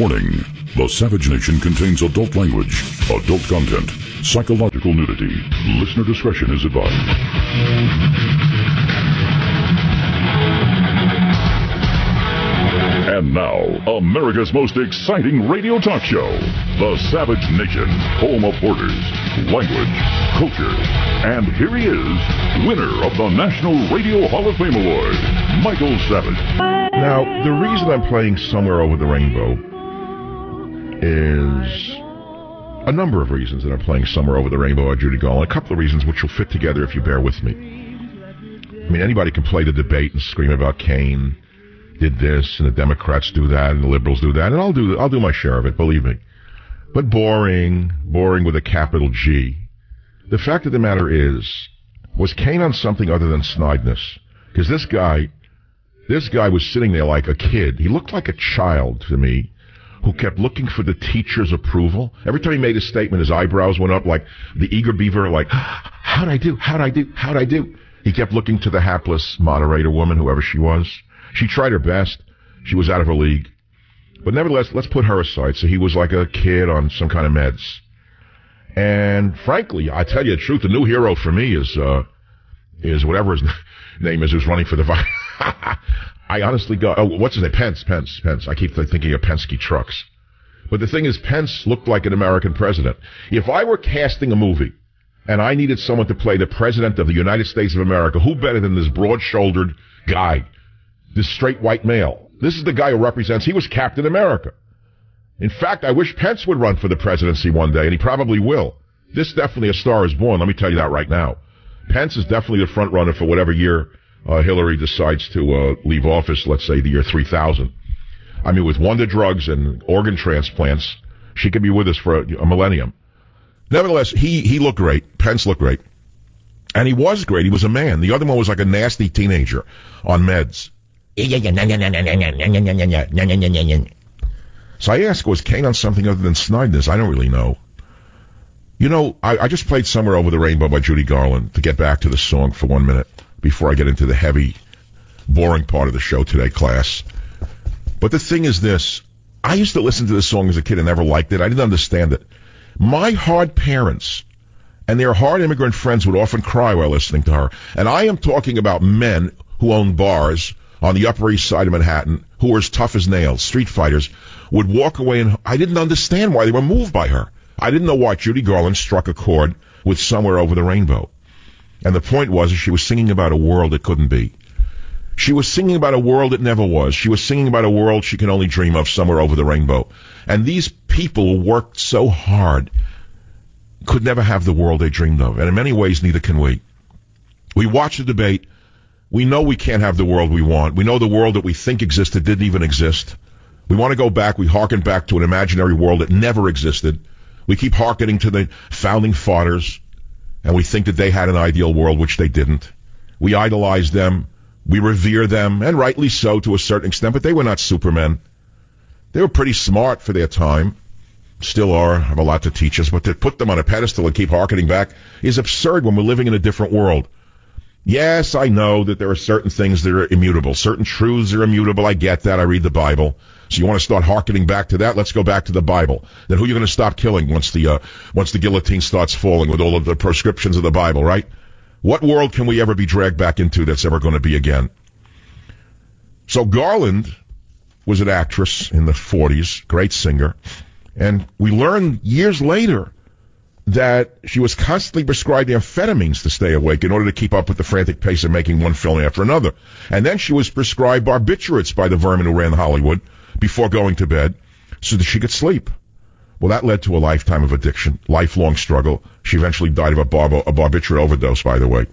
Warning. The Savage Nation contains adult language, adult content, psychological nudity. Listener discretion is advised. And now, America's most exciting radio talk show, The Savage Nation, home of orders, language, culture. And here he is, winner of the National Radio Hall of Fame Award, Michael Savage. Now, the reason I'm playing Somewhere Over the Rainbow is a number of reasons that I'm playing Somewhere Over the Rainbow by Judy Garland. A couple of reasons which will fit together if you bear with me. I mean, anybody can play the debate and scream about Cain did this, and the Democrats do that, and the liberals do that, and I'll do my share of it, believe me. But boring with a capital G. The fact of the matter is, was Cain on something other than snideness? Because this guy was sitting there like a kid. He looked like a child to me, who kept looking for the teacher's approval. Every time he made a statement, his eyebrows went up like the eager beaver, like, how'd I do? He kept looking to the hapless moderator woman, whoever she was. She tried her best. She was out of her league. But nevertheless, let's put her aside. So he was like a kid on some kind of meds. And frankly, I tell you the truth, the new hero for me is whatever his name is, who's running for the vice. I honestly got, what's his name? Pence. I keep thinking of Penske trucks. But the thing is, Pence looked like an American president. If I were casting a movie and I needed someone to play the president of the United States of America, who better than this broad-shouldered guy? This straight white male. This is the guy who represents, he was Captain America. In fact, I wish Pence would run for the presidency one day, and he probably will. This definitely a star is born, let me tell you that right now. Pence is definitely the front runner for whatever year Hillary decides to leave office, let's say the year 3000. I mean, with wonder drugs and organ transplants, she could be with us for a millennium. Nevertheless, he looked great. Pence looked great. And he was great. He was a man. The other one was like a nasty teenager on meds. So I asked, was Cain on something other than snideness? I don't really know. You know, I just played Somewhere Over the Rainbow by Judy Garland to get back to the song for 1 minute before I get into the heavy, boring part of the show today, class. But the thing is this. I used to listen to this song as a kid and never liked it. I didn't understand it. My hard parents and their hard immigrant friends would often cry while listening to her. And I am talking about men who own bars on the Upper East Side of Manhattan, who were as tough as nails, street fighters, would walk away, and I didn't understand why they were moved by her. I didn't know why Judy Garland struck a chord with Somewhere Over the Rainbow. And the point was, she was singing about a world it couldn't be. She was singing about a world it never was. She was singing about a world she can only dream of somewhere over the rainbow. And these people who worked so hard could never have the world they dreamed of. And in many ways, neither can we. We watch the debate. We know we can't have the world we want. We know the world that we think existed didn't even exist. We want to go back. We hearken back to an imaginary world that never existed. We keep hearkening to the founding fathers, and we think that they had an ideal world, which they didn't. We idolize them. We revere them, and rightly so to a certain extent, but they were not supermen. They were pretty smart for their time. Still are, have a lot to teach us, but to put them on a pedestal and keep hearkening back is absurd when we're living in a different world. Yes, I know that there are certain things that are immutable. Certain truths are immutable. I get that. I read the Bible. So you want to start hearkening back to that? Let's go back to the Bible. Then who are you going to stop killing once the guillotine starts falling with all of the prescriptions of the Bible, right? What world can we ever be dragged back into that's ever going to be again? So Garland was an actress in the 40s, great singer. And we learned years later that she was constantly prescribed amphetamines to stay awake in order to keep up with the frantic pace of making one film after another. And then she was prescribed barbiturates by the vermin who ran Hollywood before going to bed so that she could sleep. Well, that led to a lifetime of addiction, lifelong struggle. She eventually died of a barbiturate overdose, by the way.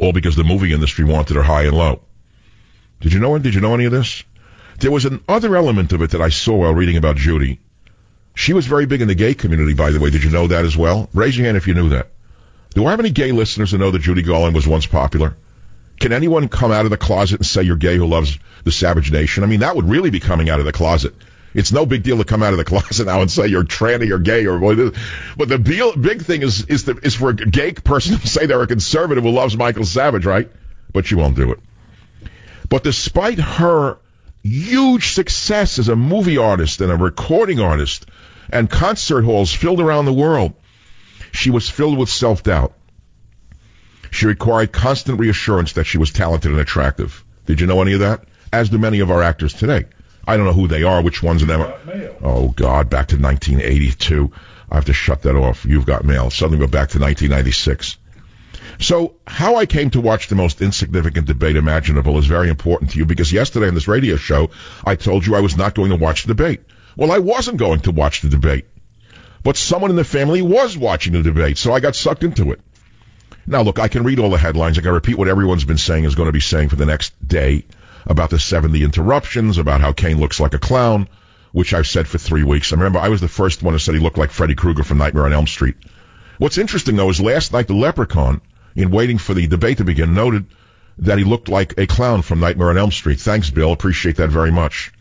All because the movie industry wanted her high and low. Did you know any of this? There was another element of it that I saw while reading about Judy. She was very big in the gay community, by the way. Did you know that as well? Raise your hand if you knew that. Do I have any gay listeners who know that Judy Garland was once popular? Can anyone come out of the closet and say you're gay who loves the Savage Nation? I mean, that would really be coming out of the closet. It's no big deal to come out of the closet now and say you're tranny or gay or whatever. But the big thing is for a gay person to say they're a conservative who loves Michael Savage, right? But you won't do it. But despite her huge success as a movie artist and a recording artist, and concert halls filled around the world. She was filled with self-doubt. She required constant reassurance that she was talented and attractive. Did you know any of that? As do many of our actors today. I don't know who they are, which ones of them are. Oh, God, back to 1982. I have to shut that off. You've Got Mail. Suddenly go back to 1996. So how I came to watch the most insignificant debate imaginable is very important to you, because yesterday on this radio show, I told you I was not going to watch the debate. Well, I wasn't going to watch the debate, but someone in the family was watching the debate, so I got sucked into it. Now, look, I can read all the headlines. I can repeat what everyone's been saying is going to be saying for the next day about the 70 interruptions, about how Kane looks like a clown, which I've said for 3 weeks. I remember I was the first one who said he looked like Freddy Krueger from Nightmare on Elm Street. What's interesting, though, is last night the Leprechaun, in waiting for the debate to begin, noted that he looked like a clown from Nightmare on Elm Street. Thanks, Bill. Appreciate that very much.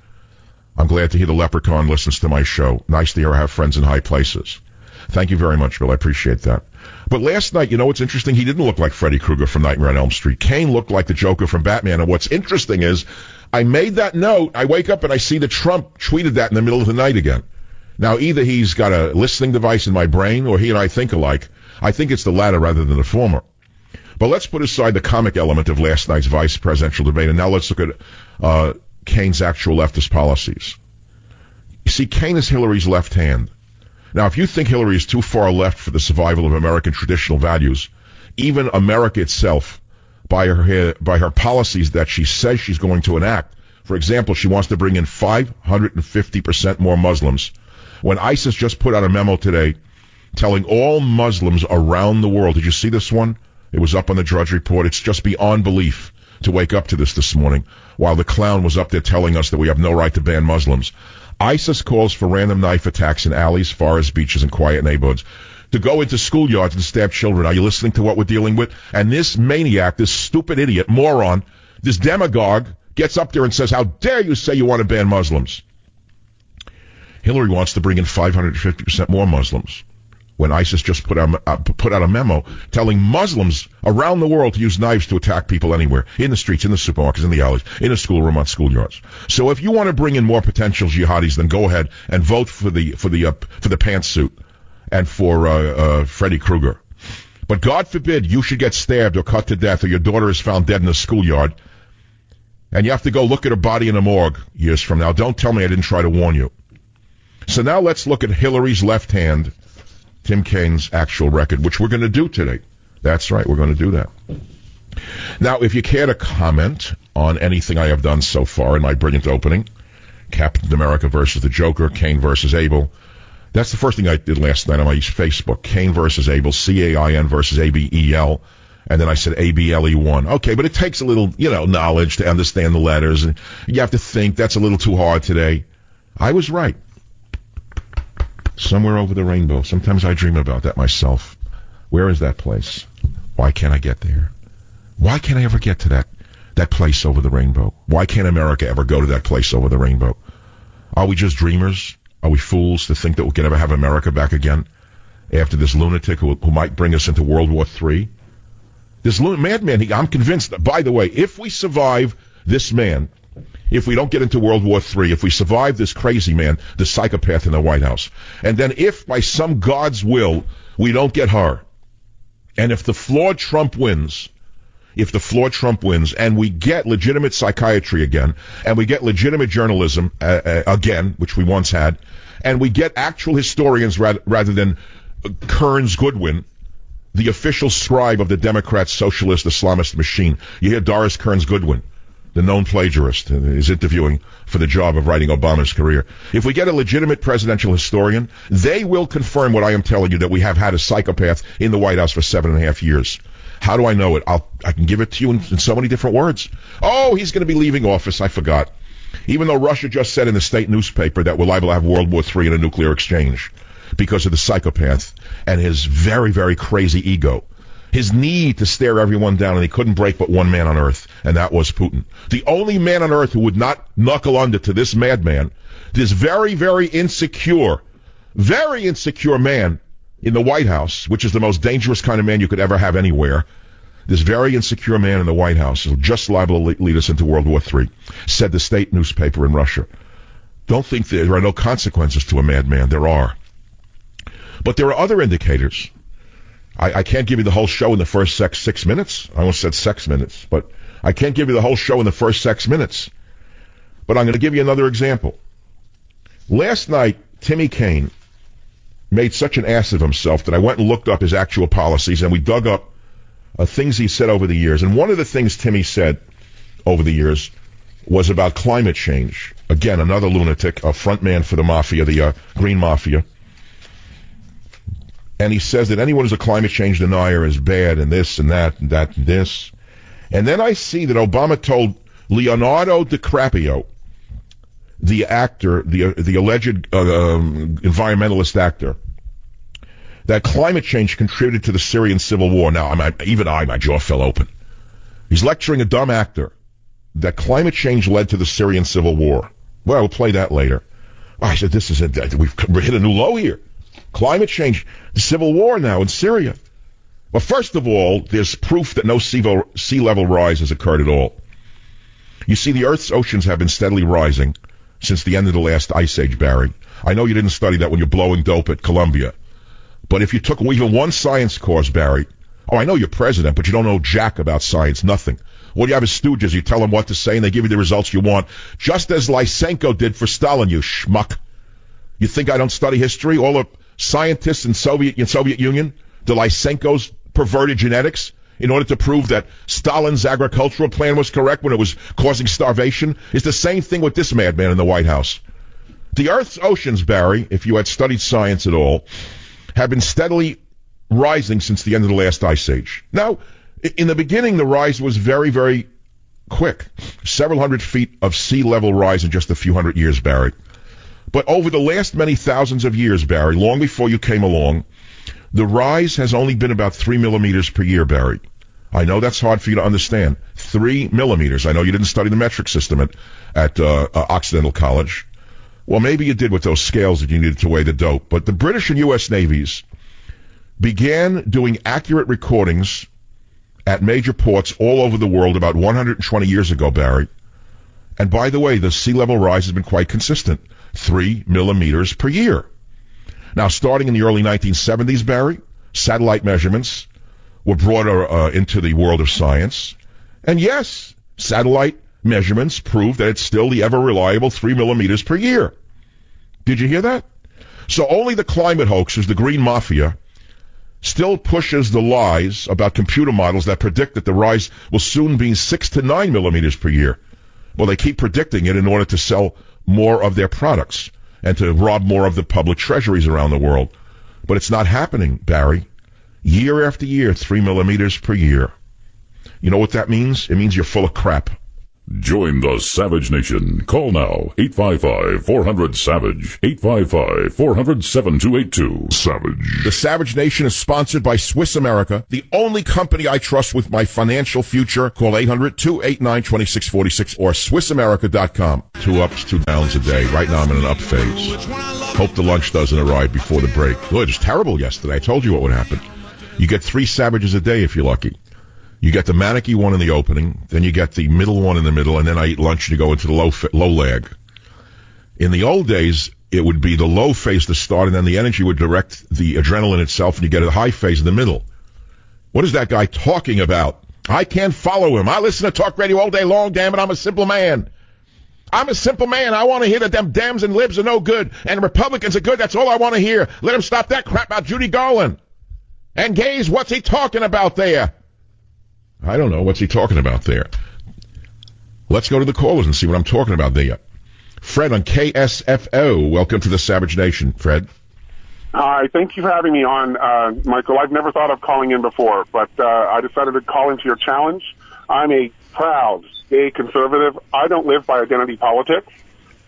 I'm glad to hear the Leprechaun listens to my show. Nice to hear I have friends in high places. Thank you very much, Bill. I appreciate that. But last night, you know what's interesting? He didn't look like Freddy Krueger from Nightmare on Elm Street. Kane looked like the Joker from Batman. And what's interesting is, I made that note. I wake up and I see that Trump tweeted that in the middle of the night again. Now, either he's got a listening device in my brain or he and I think alike. I think it's the latter rather than the former. But let's put aside the comic element of last night's vice presidential debate, and now let's look at Kane's actual leftist policies. You see, Kane is Hillary's left hand. Now, if you think Hillary is too far left for the survival of American traditional values, even America itself, by her policies that she says she's going to enact, for example, she wants to bring in 550% more Muslims, when ISIS just put out a memo today telling all Muslims around the world, did you see this one? It was up on the Drudge Report. It's just beyond belief to wake up to this morning, while the clown was up there telling us that we have no right to ban Muslims. ISIS calls for random knife attacks in alleys, forests, beaches, and quiet neighborhoods, to go into schoolyards and stab children. Are you listening to what we're dealing with? And this maniac, this stupid idiot, moron, this demagogue, gets up there and says, how dare you say you want to ban Muslims? Hillary wants to bring in 550% more Muslims, when ISIS just put out a memo telling Muslims around the world to use knives to attack people anywhere, in the streets, in the supermarkets, in the alleys, in a schoolroom, on schoolyards. So if you want to bring in more potential jihadis, then go ahead and vote for the pantsuit and for Freddy Krueger. But God forbid you should get stabbed or cut to death, or your daughter is found dead in a schoolyard, and you have to go look at her body in a morgue years from now. Don't tell me I didn't try to warn you. So now let's look at Hillary's left hand, Tim Kaine's actual record, which we're going to do today. That's right, we're going to do that. Now, if you care to comment on anything I have done so far in my brilliant opening, Captain America versus the Joker, Kane versus Abel, that's the first thing I did last night on my Facebook, Kane versus Abel, C-A-I-N versus A-B-E-L, and then I said A-B-L-E-1. Okay, but it takes a little, knowledge to understand the letters, and you have to think that's a little too hard today. I was right. Somewhere over the rainbow. Sometimes I dream about that myself. Where is that place? Why can't I get there? Why can't I ever get to that place over the rainbow? Why can't America ever go to that place over the rainbow? Are we just dreamers? Are we fools to think that we can ever have America back again after this lunatic who might bring us into World War III? This madman, I'm convinced that, by the way, if we survive this man, if we don't get into World War III, if we survive this crazy man, the psychopath in the White House, and then if by some God's will we don't get her, and if the flawed Trump wins, and we get legitimate psychiatry again, and we get legitimate journalism again, which we once had, and we get actual historians rather than Kearns Goodwin, the official scribe of the Democrat socialist Islamist machine. You hear Doris Kearns Goodwin, the known plagiarist, is interviewing for the job of writing Obama's career. If we get a legitimate presidential historian, they will confirm what I am telling you, that we have had a psychopath in the White House for 7.5 years. How do I know it? I can give it to you in so many different words. Oh, he's going to be leaving office. I forgot. Even though Russia just said in the state newspaper that we're liable to have World War III and a nuclear exchange because of the psychopath and his very, very crazy ego. His need to stare everyone down, and he couldn't break but one man on earth, and that was Putin. The only man on earth who would not knuckle under to this madman, this very, very insecure man in the White House, which is the most dangerous kind of man you could ever have anywhere, This very insecure man in the White House, just liable to lead us into World War III, said the state newspaper in Russia. Don't think there are no consequences to a madman. There are. But there are other indicators. I can't give you the whole show in the first 6 minutes. I almost said 6 minutes, but I can't give you the whole show in the first 6 minutes. But I'm going to give you another example. Last night, Timmy Kaine made such an ass of himself that I went and looked up his actual policies, and we dug up things he said over the years. And one of the things Timmy said over the years was about climate change. Again, another lunatic, a front man for the mafia, the Green Mafia. And he says that anyone who's a climate change denier is bad, and this and that and that and this. And then I see that Obama told Leonardo DiCaprio, the actor, the alleged environmentalist actor, that climate change contributed to the Syrian civil war. Now, my jaw fell open. He's lecturing a dumb actor that climate change led to the Syrian civil war. Well, we'll play that later. I said, we've hit a new low here. Climate change, the civil war now in Syria. Well, first of all, there's proof that no sea level rise has occurred at all. You see, the Earth's oceans have been steadily rising since the end of the last ice age, Barry. I know you didn't study that when you're blowing dope at Columbia. But if you took even one science course, Barry, I know you're president, but you don't know jack about science, nothing. What do you have as stooges? You tell them what to say and they give you the results you want, just as Lysenko did for Stalin, you schmuck. You think I don't study history? All the scientists in Soviet Union, the Lysenkos perverted genetics in order to prove that Stalin's agricultural plan was correct when it was causing starvation. It's the same thing with this madman in the White House. The Earth's oceans, Barry, if you had studied science at all, have been steadily rising since the end of the last ice age. Now, in the beginning, the rise was very, very quick. Several hundred feet of sea level rise in just a few hundred years, Barry. But over the last many thousands of years, Barry, long before you came along, the rise has only been about 3 millimeters per year, Barry. I know that's hard for you to understand. 3 millimeters. I know you didn't study the metric system at Occidental College. Well, maybe you did with those scales that you needed to weigh the dope. But the British and U.S. navies began doing accurate recordings at major ports all over the world about 120 years ago, Barry. And by the way, the sea level rise has been quite consistent. 3 millimeters per year. Now, starting in the early 1970s, Barry, satellite measurements were brought into the world of science. And yes, satellite measurements prove that it's still the ever-reliable 3 millimeters per year. Did you hear that? So only the climate hoaxers, the Green Mafia, still pushes the lies about computer models that predict that the rise will soon be 6 to 9 millimeters per year. Well, they keep predicting it in order to sell more of their products and to rob more of the public treasuries around the world. But it's not happening, Barry. Year after year, 3 millimeters per year. You know what that means? It means you're full of crap. Join the Savage Nation. Call now, 855-400-SAVAGE, 855-400-7282. Savage. The Savage Nation is sponsored by Swiss America, the only company I trust with my financial future. Call 800-289-2646 or SwissAmerica.com. 2 ups, 2 downs a day. Right now I'm in an up phase. Hope the lunch doesn't arrive before the break. Well, it was terrible yesterday. I told you what would happen. You get 3 savages a day if you're lucky. You get the manicky one in the opening, then you get the middle one in the middle, and then I eat lunch and you go into the low lag. In the old days, it would be the low phase to start, and then the energy would direct the adrenaline itself, and you get a high phase in the middle. What is that guy talking about? I can't follow him. I listen to talk radio all day long, damn it, I'm a simple man. I'm a simple man. I want to hear that them Dems and libs are no good, and Republicans are good. That's all I want to hear. Let him stop that crap about Judy Garland. And gays, what's he talking about there? I don't know. What's he talking about there? Let's go to the callers and see what I'm talking about there. Fred on KSFO. Welcome to the Savage Nation, Fred. Hi. Thank you for having me on, Michael. I've never thought of calling in before, but I decided to call into your challenge. I'm a proud gay conservative. I don't live by identity politics,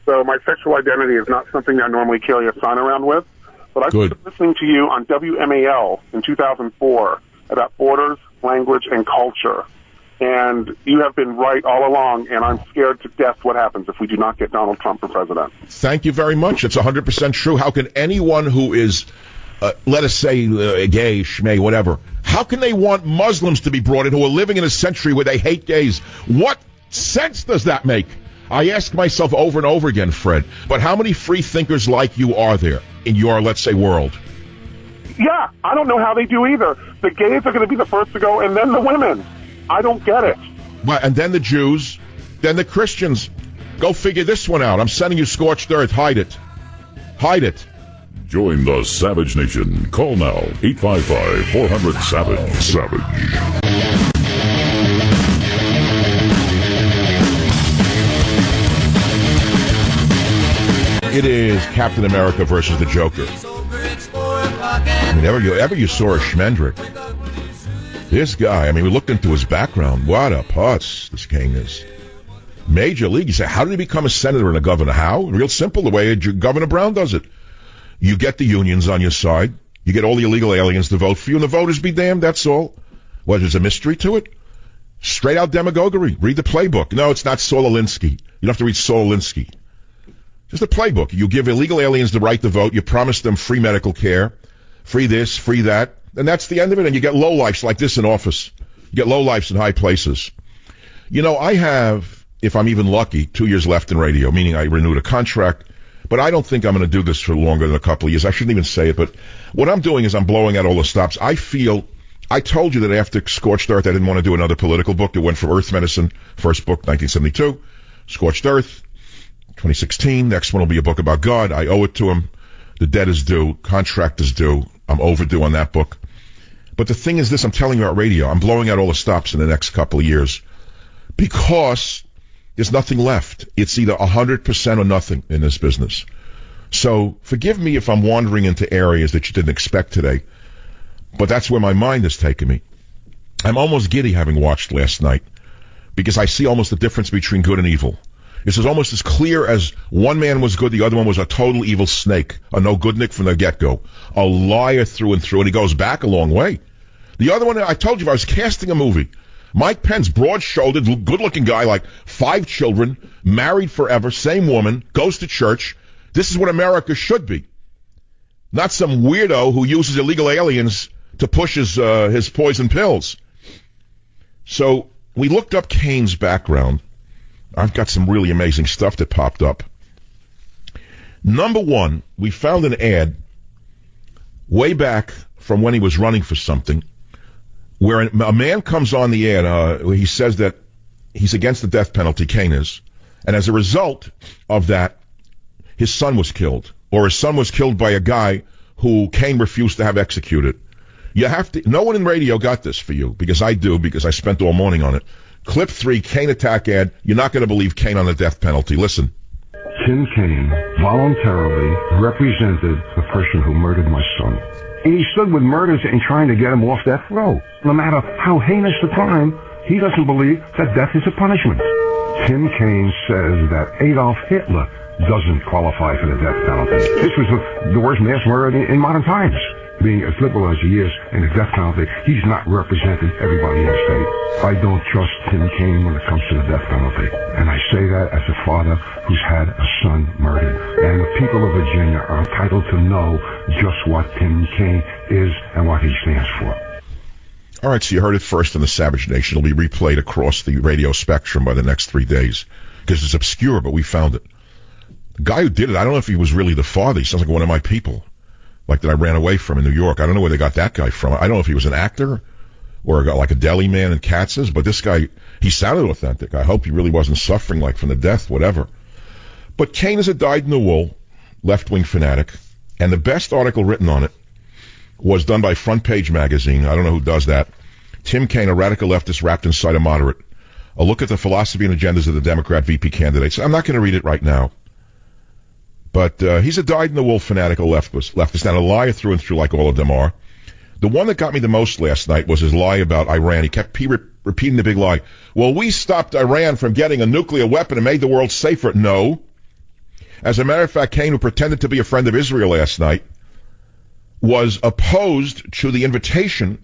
so my sexual identity is not something I normally carry a sign around with. But I started listening to you on WMAL in 2004 about borders, language, and culture. And you have been right all along, and I'm scared to death what happens if we do not get Donald Trump for president. Thank you very much. It's 100% true. How can anyone who is, let us say, gay, schmay, whatever, How can they want Muslims to be brought in who are living in a century where they hate gays? What sense does that make? I ask myself over and over again, Fred, but how many free thinkers like you are there in your, let's say, world? Yeah, I don't know how they do either. The gays are going to be the first to go, and then the women. I don't get it. Well, and then the Jews, then the Christians. Go figure this one out. I'm sending you scorched earth. Hide it. Hide it. Join the Savage Nation. Call now, 855-400-SAVAGE. Savage. It is Captain America versus the Joker. I mean, ever you saw a Schmendrick? This guy, I mean, we looked into his background. What a putz this king is. Major league. You say, how did he become a senator and a governor? How? Real simple, the way Governor Brown does it. You get the unions on your side. You get all the illegal aliens to vote for you, and the voters be damned, that's all. Well, there's a mystery to it. Straight out demagoguery. Read the playbook. No, it's not Saul Alinsky. You don't have to read Saul Alinsky. Just a playbook. You give illegal aliens the right to vote. You promise them free medical care, free this, free that, and that's the end of it. And you get lowlifes like this in office. You get lowlifes in high places. You know, I have, if I'm even lucky, 2 years left in radio, meaning I renewed a contract, but I don't think I'm going to do this for longer than a couple of years. I shouldn't even say it, but what I'm doing is I'm blowing out all the stops. I told you that after Scorched Earth, I didn't want to do another political book. It went from Earth Medicine, first book, 1972, Scorched Earth, 2016. Next one will be a book about God. I owe it to him. The debt is due. Contract is due. I'm overdue on that book. But the thing is this, I'm telling you about radio. I'm blowing out all the stops in the next couple of years because there's nothing left. It's either 100% or nothing in this business. So forgive me if I'm wandering into areas that you didn't expect today, but that's where my mind has taken me. I'm almost giddy having watched last night because I see almost the difference between good and evil. This is almost as clear as one man was good, the other one was a total evil snake, a no-goodnik from the get-go, a liar through and through, and he goes back a long way. The other one, I told you, if I was casting a movie, Mike Pence, broad-shouldered, good-looking guy, like 5 children, married forever, same woman, goes to church. This is what America should be. Not some weirdo who uses illegal aliens to push his poison pills. So we looked up Kane's background. I've got some really amazing stuff that popped up. Number one, we found an ad way back from when he was running for something where a man comes on the ad. He says that he's against the death penalty, Kane is. And as a result of that, his son was killed. Or his son was killed by a guy who Kane refused to have executed. No one in radio got this for you, because I do, because I spent all morning on it. Clip 3, Kane attack ad. You're not going to believe Kane on the death penalty. Listen. Tim Kaine voluntarily represented the person who murdered my son. And he stood with murders in trying to get him off death row. No matter how heinous the crime, he doesn't believe that death is a punishment. Tim Kaine says that Adolf Hitler doesn't qualify for the death penalty. This was the worst mass murder in modern times. Being as liberal as he is in the death penalty, he's not representing everybody in the state. I don't trust Tim Kaine when it comes to the death penalty. And I say that as a father who's had a son murdered. And the people of Virginia are entitled to know just what Tim Kaine is and what he stands for. All right, so you heard it first on the Savage Nation. It'll be replayed across the radio spectrum by the next 3 days. Because it's obscure, but we found it. The guy who did it, I don't know if he was really the father. He sounds like one of my people. Like that I ran away from in New York. I don't know where they got that guy from. I don't know if he was an actor or like a deli man in Katz's, but this guy, he sounded authentic. I hope he really wasn't suffering like from the death, whatever. But Kane is a dyed-in-the-wool left-wing fanatic, and the best article written on it was done by Front Page Magazine. I don't know who does that. Tim Kaine, a radical leftist wrapped inside a moderate. A look at the philosophy and agendas of the Democrat VP candidates. I'm not going to read it right now. But he's a dyed-in-the-wool fanatical leftist, and a liar through and through like all of them are. The one that got me the most last night was his lie about Iran. He kept repeating the big lie. Well, we stopped Iran from getting a nuclear weapon and made the world safer. No. As a matter of fact, Kane, who pretended to be a friend of Israel last night, was opposed to the invitation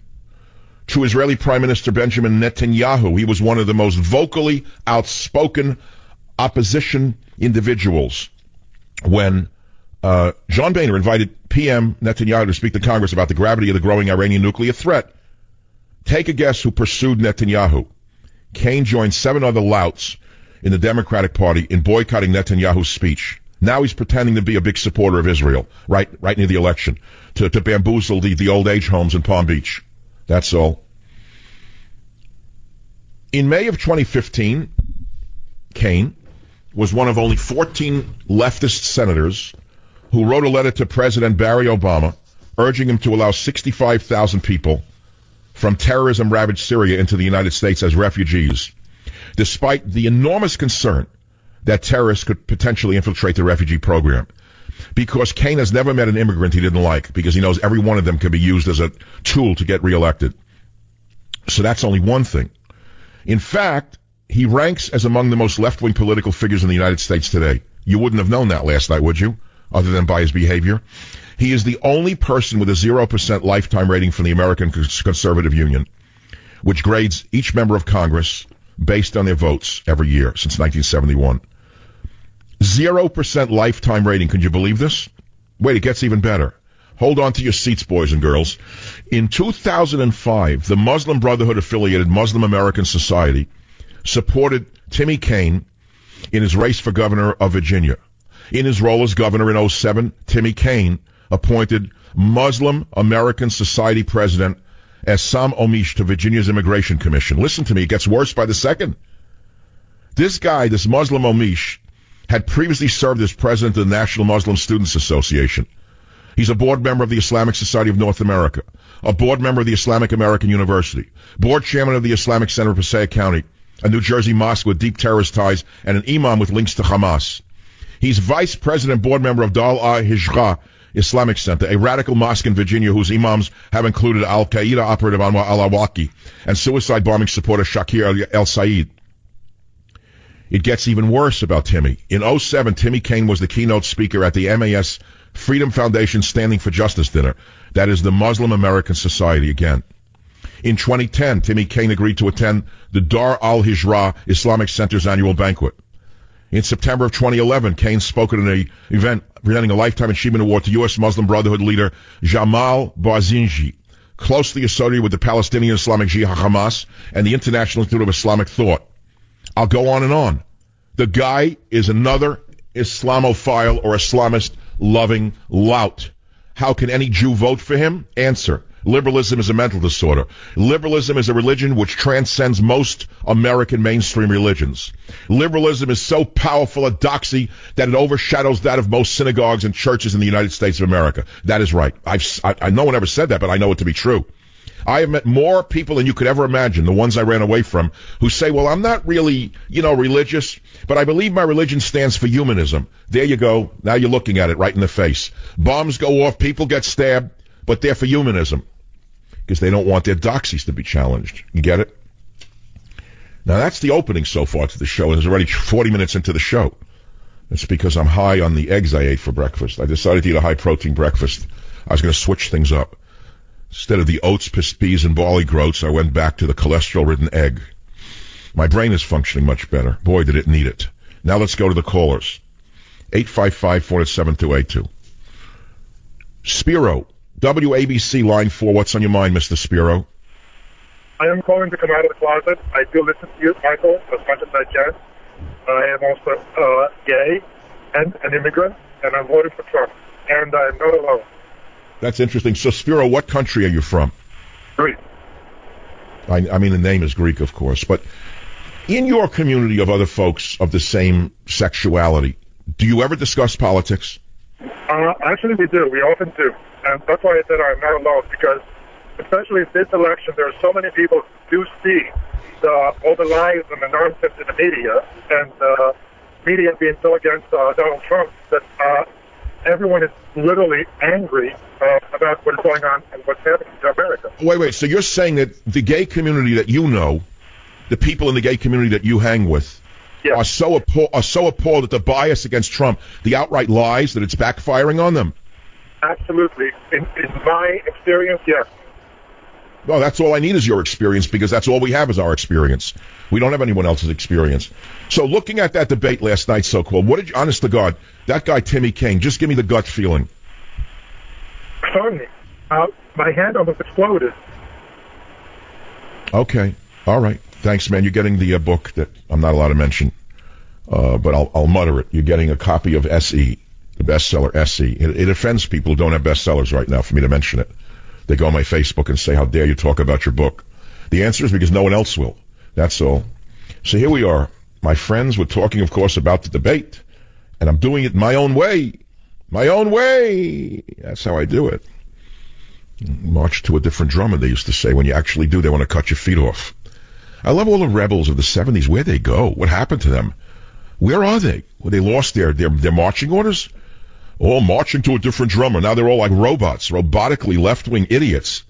to Israeli Prime Minister Benjamin Netanyahu. He was one of the most vocally outspoken opposition individuals. When John Boehner invited PM Netanyahu to speak to Congress about the gravity of the growing Iranian nuclear threat. Take a guess who pursued Netanyahu. Kaine joined 7 other louts in the Democratic Party in boycotting Netanyahu's speech. Now he's pretending to be a big supporter of Israel, right near the election, to bamboozle the old age homes in Palm Beach. That's all. In May of 2015, Kaine was one of only 14 leftist senators who wrote a letter to President Barack Obama urging him to allow 65,000 people from terrorism-ravaged Syria into the United States as refugees, despite the enormous concern that terrorists could potentially infiltrate the refugee program. Because Kaine has never met an immigrant he didn't like, because he knows every one of them can be used as a tool to get reelected. So that's only one thing. In fact, he ranks as among the most left-wing political figures in the United States today. You wouldn't have known that last night, would you? Other than by his behavior. He is the only person with a 0% lifetime rating from the American Conservative Union, which grades each member of Congress based on their votes every year since 1971. 0% lifetime rating. Can you believe this? Wait, it gets even better. Hold on to your seats, boys and girls. In 2005, the Muslim Brotherhood-affiliated Muslim American Society supported Timmy Kaine in his race for governor of Virginia. In his role as governor in 2007, Timmy Kaine appointed Muslim American Society President Essam Omish to Virginia's Immigration Commission. Listen to me, it gets worse by the second. This guy, this Muslim Omish, had previously served as president of the National Muslim Students Association. He's a board member of the Islamic Society of North America, a board member of the Islamic American University, board chairman of the Islamic Center of Passaic County, a New Jersey mosque with deep terrorist ties, and an imam with links to Hamas. He's vice president board member of Dar al-Hijra Islamic Center, a radical mosque in Virginia whose imams have included al-Qaeda operative Anwar al-Awlaki and suicide bombing supporter Shakir el-Said. It gets even worse about Timmy. In 2007, Timmy Kaine was the keynote speaker at the MAS Freedom Foundation Standing for Justice dinner. That is the Muslim American Society again. In 2010, Timmy Kaine agreed to attend the Dar al-Hijra Islamic Center's annual banquet. In September of 2011, Kaine spoke at an event presenting a Lifetime Achievement Award to U.S. Muslim Brotherhood leader Jamal Bazinji, closely associated with the Palestinian Islamic Jihad Hamas and the International Institute of Islamic Thought. I'll go on and on. The guy is another Islamophile or Islamist-loving lout. How can any Jew vote for him? Answer. Liberalism is a mental disorder. Liberalism is a religion which transcends most American mainstream religions. Liberalism is so powerful a doxy that it overshadows that of most synagogues and churches in the United States of America. That is right. No one ever said that, but I know it to be true. I have met more people than you could ever imagine, the ones I ran away from, who say, well, I'm not really, religious, but I believe my religion stands for humanism. There you go. Now you're looking at it right in the face. Bombs go off, people get stabbed, but they're for humanism because they don't want their doxies to be challenged. You get it? Now, that's the opening so far to the show. It's already 40 minutes into the show. It's because I'm high on the eggs I ate for breakfast. I decided to eat a high-protein breakfast. I was going to switch things up. Instead of the oats, peas, and barley groats, I went back to the cholesterol-ridden egg. My brain is functioning much better. Boy, did it need it. Now let's go to the callers. 855-407-282. Spiro, WABC line 4. What's on your mind, Mr. Spiro? I am calling to come out of the closet. I do listen to you, Michael, as much as I can. I am also gay and an immigrant, and I'm voting for Trump. And I am not alone. That's interesting. So, Spiro, what country are you from? Greek. I mean, the name is Greek, of course. But in your community of other folks of the same sexuality, do you ever discuss politics? Actually, we do. We often do. And that's why I said I'm not alone, because especially this election, there are so many people who do see all the lies and the nonsense in the media, and media being so against Donald Trump that everyone is literally angry about what is going on and what's happening to America. Wait. So you're saying that the gay community that you know, the people in the gay community that you hang with, yes, are so appalled at the bias against Trump, the outright lies, that it's backfiring on them? Absolutely. In my experience, yes. Well, that's all I need is your experience, because that's all we have is our experience. We don't have anyone else's experience. So looking at that debate last night, so-called, what did you, honest to God, that guy Timmy Kaine, just give me the gut feeling. Pardon me. My hand almost exploded. Okay. All right. Thanks, man. You're getting the book that I'm not allowed to mention, but I'll mutter it. You're getting a copy of S.E., the bestseller S.E. It offends people who don't have bestsellers right now for me to mention it. They go on my Facebook and say, how dare you talk about your book? The answer is because no one else will. That's all. So here we are. My friends were talking, of course, about the debate, and I'm doing it my own way. My own way. That's how I do it. March to a different drummer, they used to say. When you actually do, they want to cut your feet off. I love all the rebels of the 70s. Where'd they go? What happened to them? Where are they? Well, they lost their marching orders? All marching to a different drummer. Now they're all like robots, robotically left-wing idiots.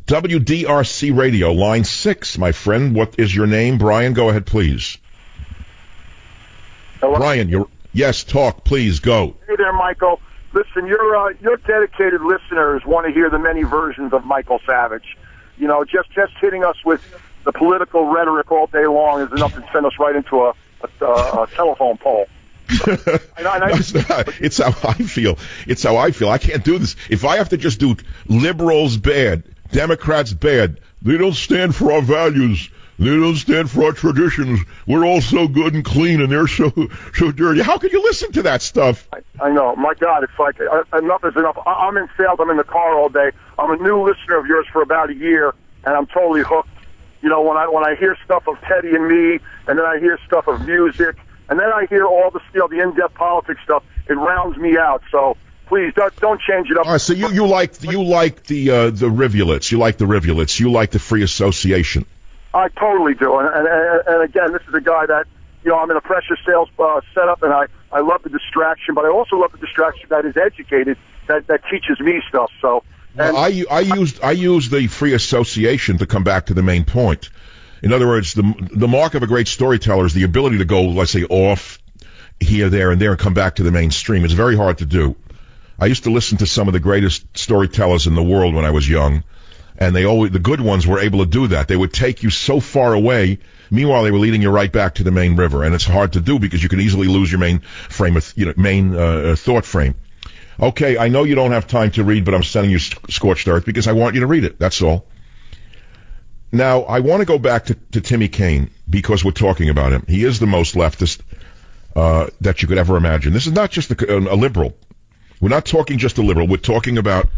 WDRC Radio, line 6, my friend. What is your name? Brian, go ahead, please. Hello? Brian, yes, talk, please, go. Hey there, Michael. Listen, your dedicated listeners want to hear the many versions of Michael Savage. You know, just hitting us with the political rhetoric all day long is enough to send us right into a telephone pole. It's how I feel. It's how I feel. I can't do this. If I have to just do liberals bad, Democrats bad, they don't stand for our values, they don't stand for our traditions, we're all so good and clean and they're so dirty. How can you listen to that stuff? I know. My God, it's like enough is enough. I'm in sales. I'm in the car all day. I'm a new listener of yours for about a year, and I'm totally hooked. You know, when I hear stuff of Teddy and me, and then I hear stuff of music, and then I hear all the in-depth politics stuff, it rounds me out. So please don't change it up. All right, so you like the rivulets. You like the rivulets. You like the free association. I totally do. And again, this is a guy that, you know, I'm in a pressure sales setup, and I love the distraction, but I also love the distraction that is educated, that teaches me stuff. So. Well, I use the free association to come back to the main point. In other words, the mark of a great storyteller is the ability to go, let's say, off here, there, and there, and come back to the mainstream. It's very hard to do. I used to listen to some of the greatest storytellers in the world when I was young, and the good ones were able to do that. They would take you so far away. Meanwhile, they were leading you right back to the main river, and it's hard to do because you can easily lose your main frame of, thought frame. Okay, I know you don't have time to read, but I'm sending you Scorched Earth because I want you to read it. That's all. Now, I want to go back to Timmy Kaine because we're talking about him. He is the most leftist that you could ever imagine. This is not just a liberal. We're not talking just a liberal. We're talking about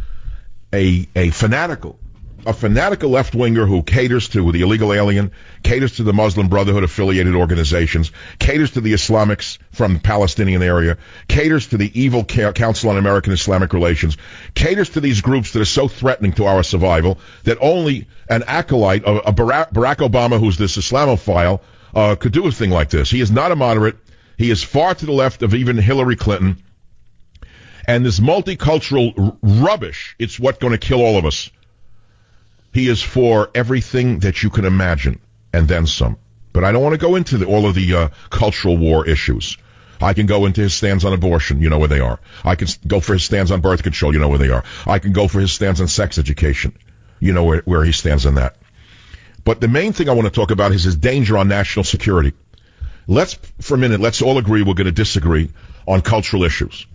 a fanatical left-winger who caters to the illegal alien, caters to the Muslim Brotherhood affiliated organizations, caters to the Islamics from the Palestinian area, caters to the evil Council on American Islamic Relations, caters to these groups that are so threatening to our survival that only an acolyte, a Barack Obama who's this Islamophile, could do a thing like this. He is not a moderate. He is far to the left of even Hillary Clinton. And this multicultural rubbish, it's what's going to kill all of us. He is for everything that you can imagine, and then some. But I don't want to go into all of the cultural war issues. I can go into his stands on abortion, you know where they are. I can go for his stands on birth control, you know where they are. I can go for his stands on sex education, you know where he stands on that. But the main thing I want to talk about is his danger on national security. For a minute, let's all agree we're going to disagree on cultural issues.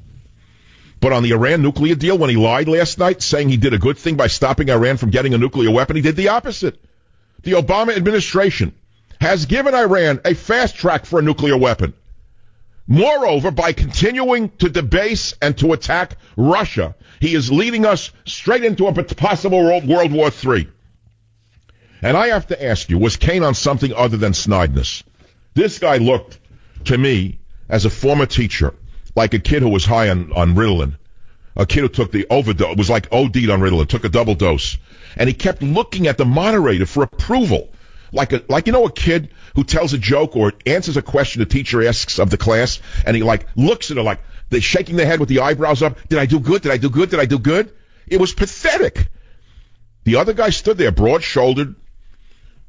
But on the Iran nuclear deal, when he lied last night, saying he did a good thing by stopping Iran from getting a nuclear weapon, he did the opposite. The Obama administration has given Iran a fast track for a nuclear weapon. Moreover, by continuing to debase and to attack Russia, he is leading us straight into a possible World War III. And I have to ask you, was Kaine on something other than snideness? This guy looked, to me, as a former teacher, like a kid who was high on Ritalin. A kid who took the overdose, was like OD'd on Ritalin, took a double dose. And he kept looking at the moderator for approval. Like a kid who tells a joke or answers a question the teacher asks of the class, and he looks at her like they're shaking their head with the eyebrows up. Did I do good? Did I do good? Did I do good? It was pathetic. The other guy stood there, broad-shouldered,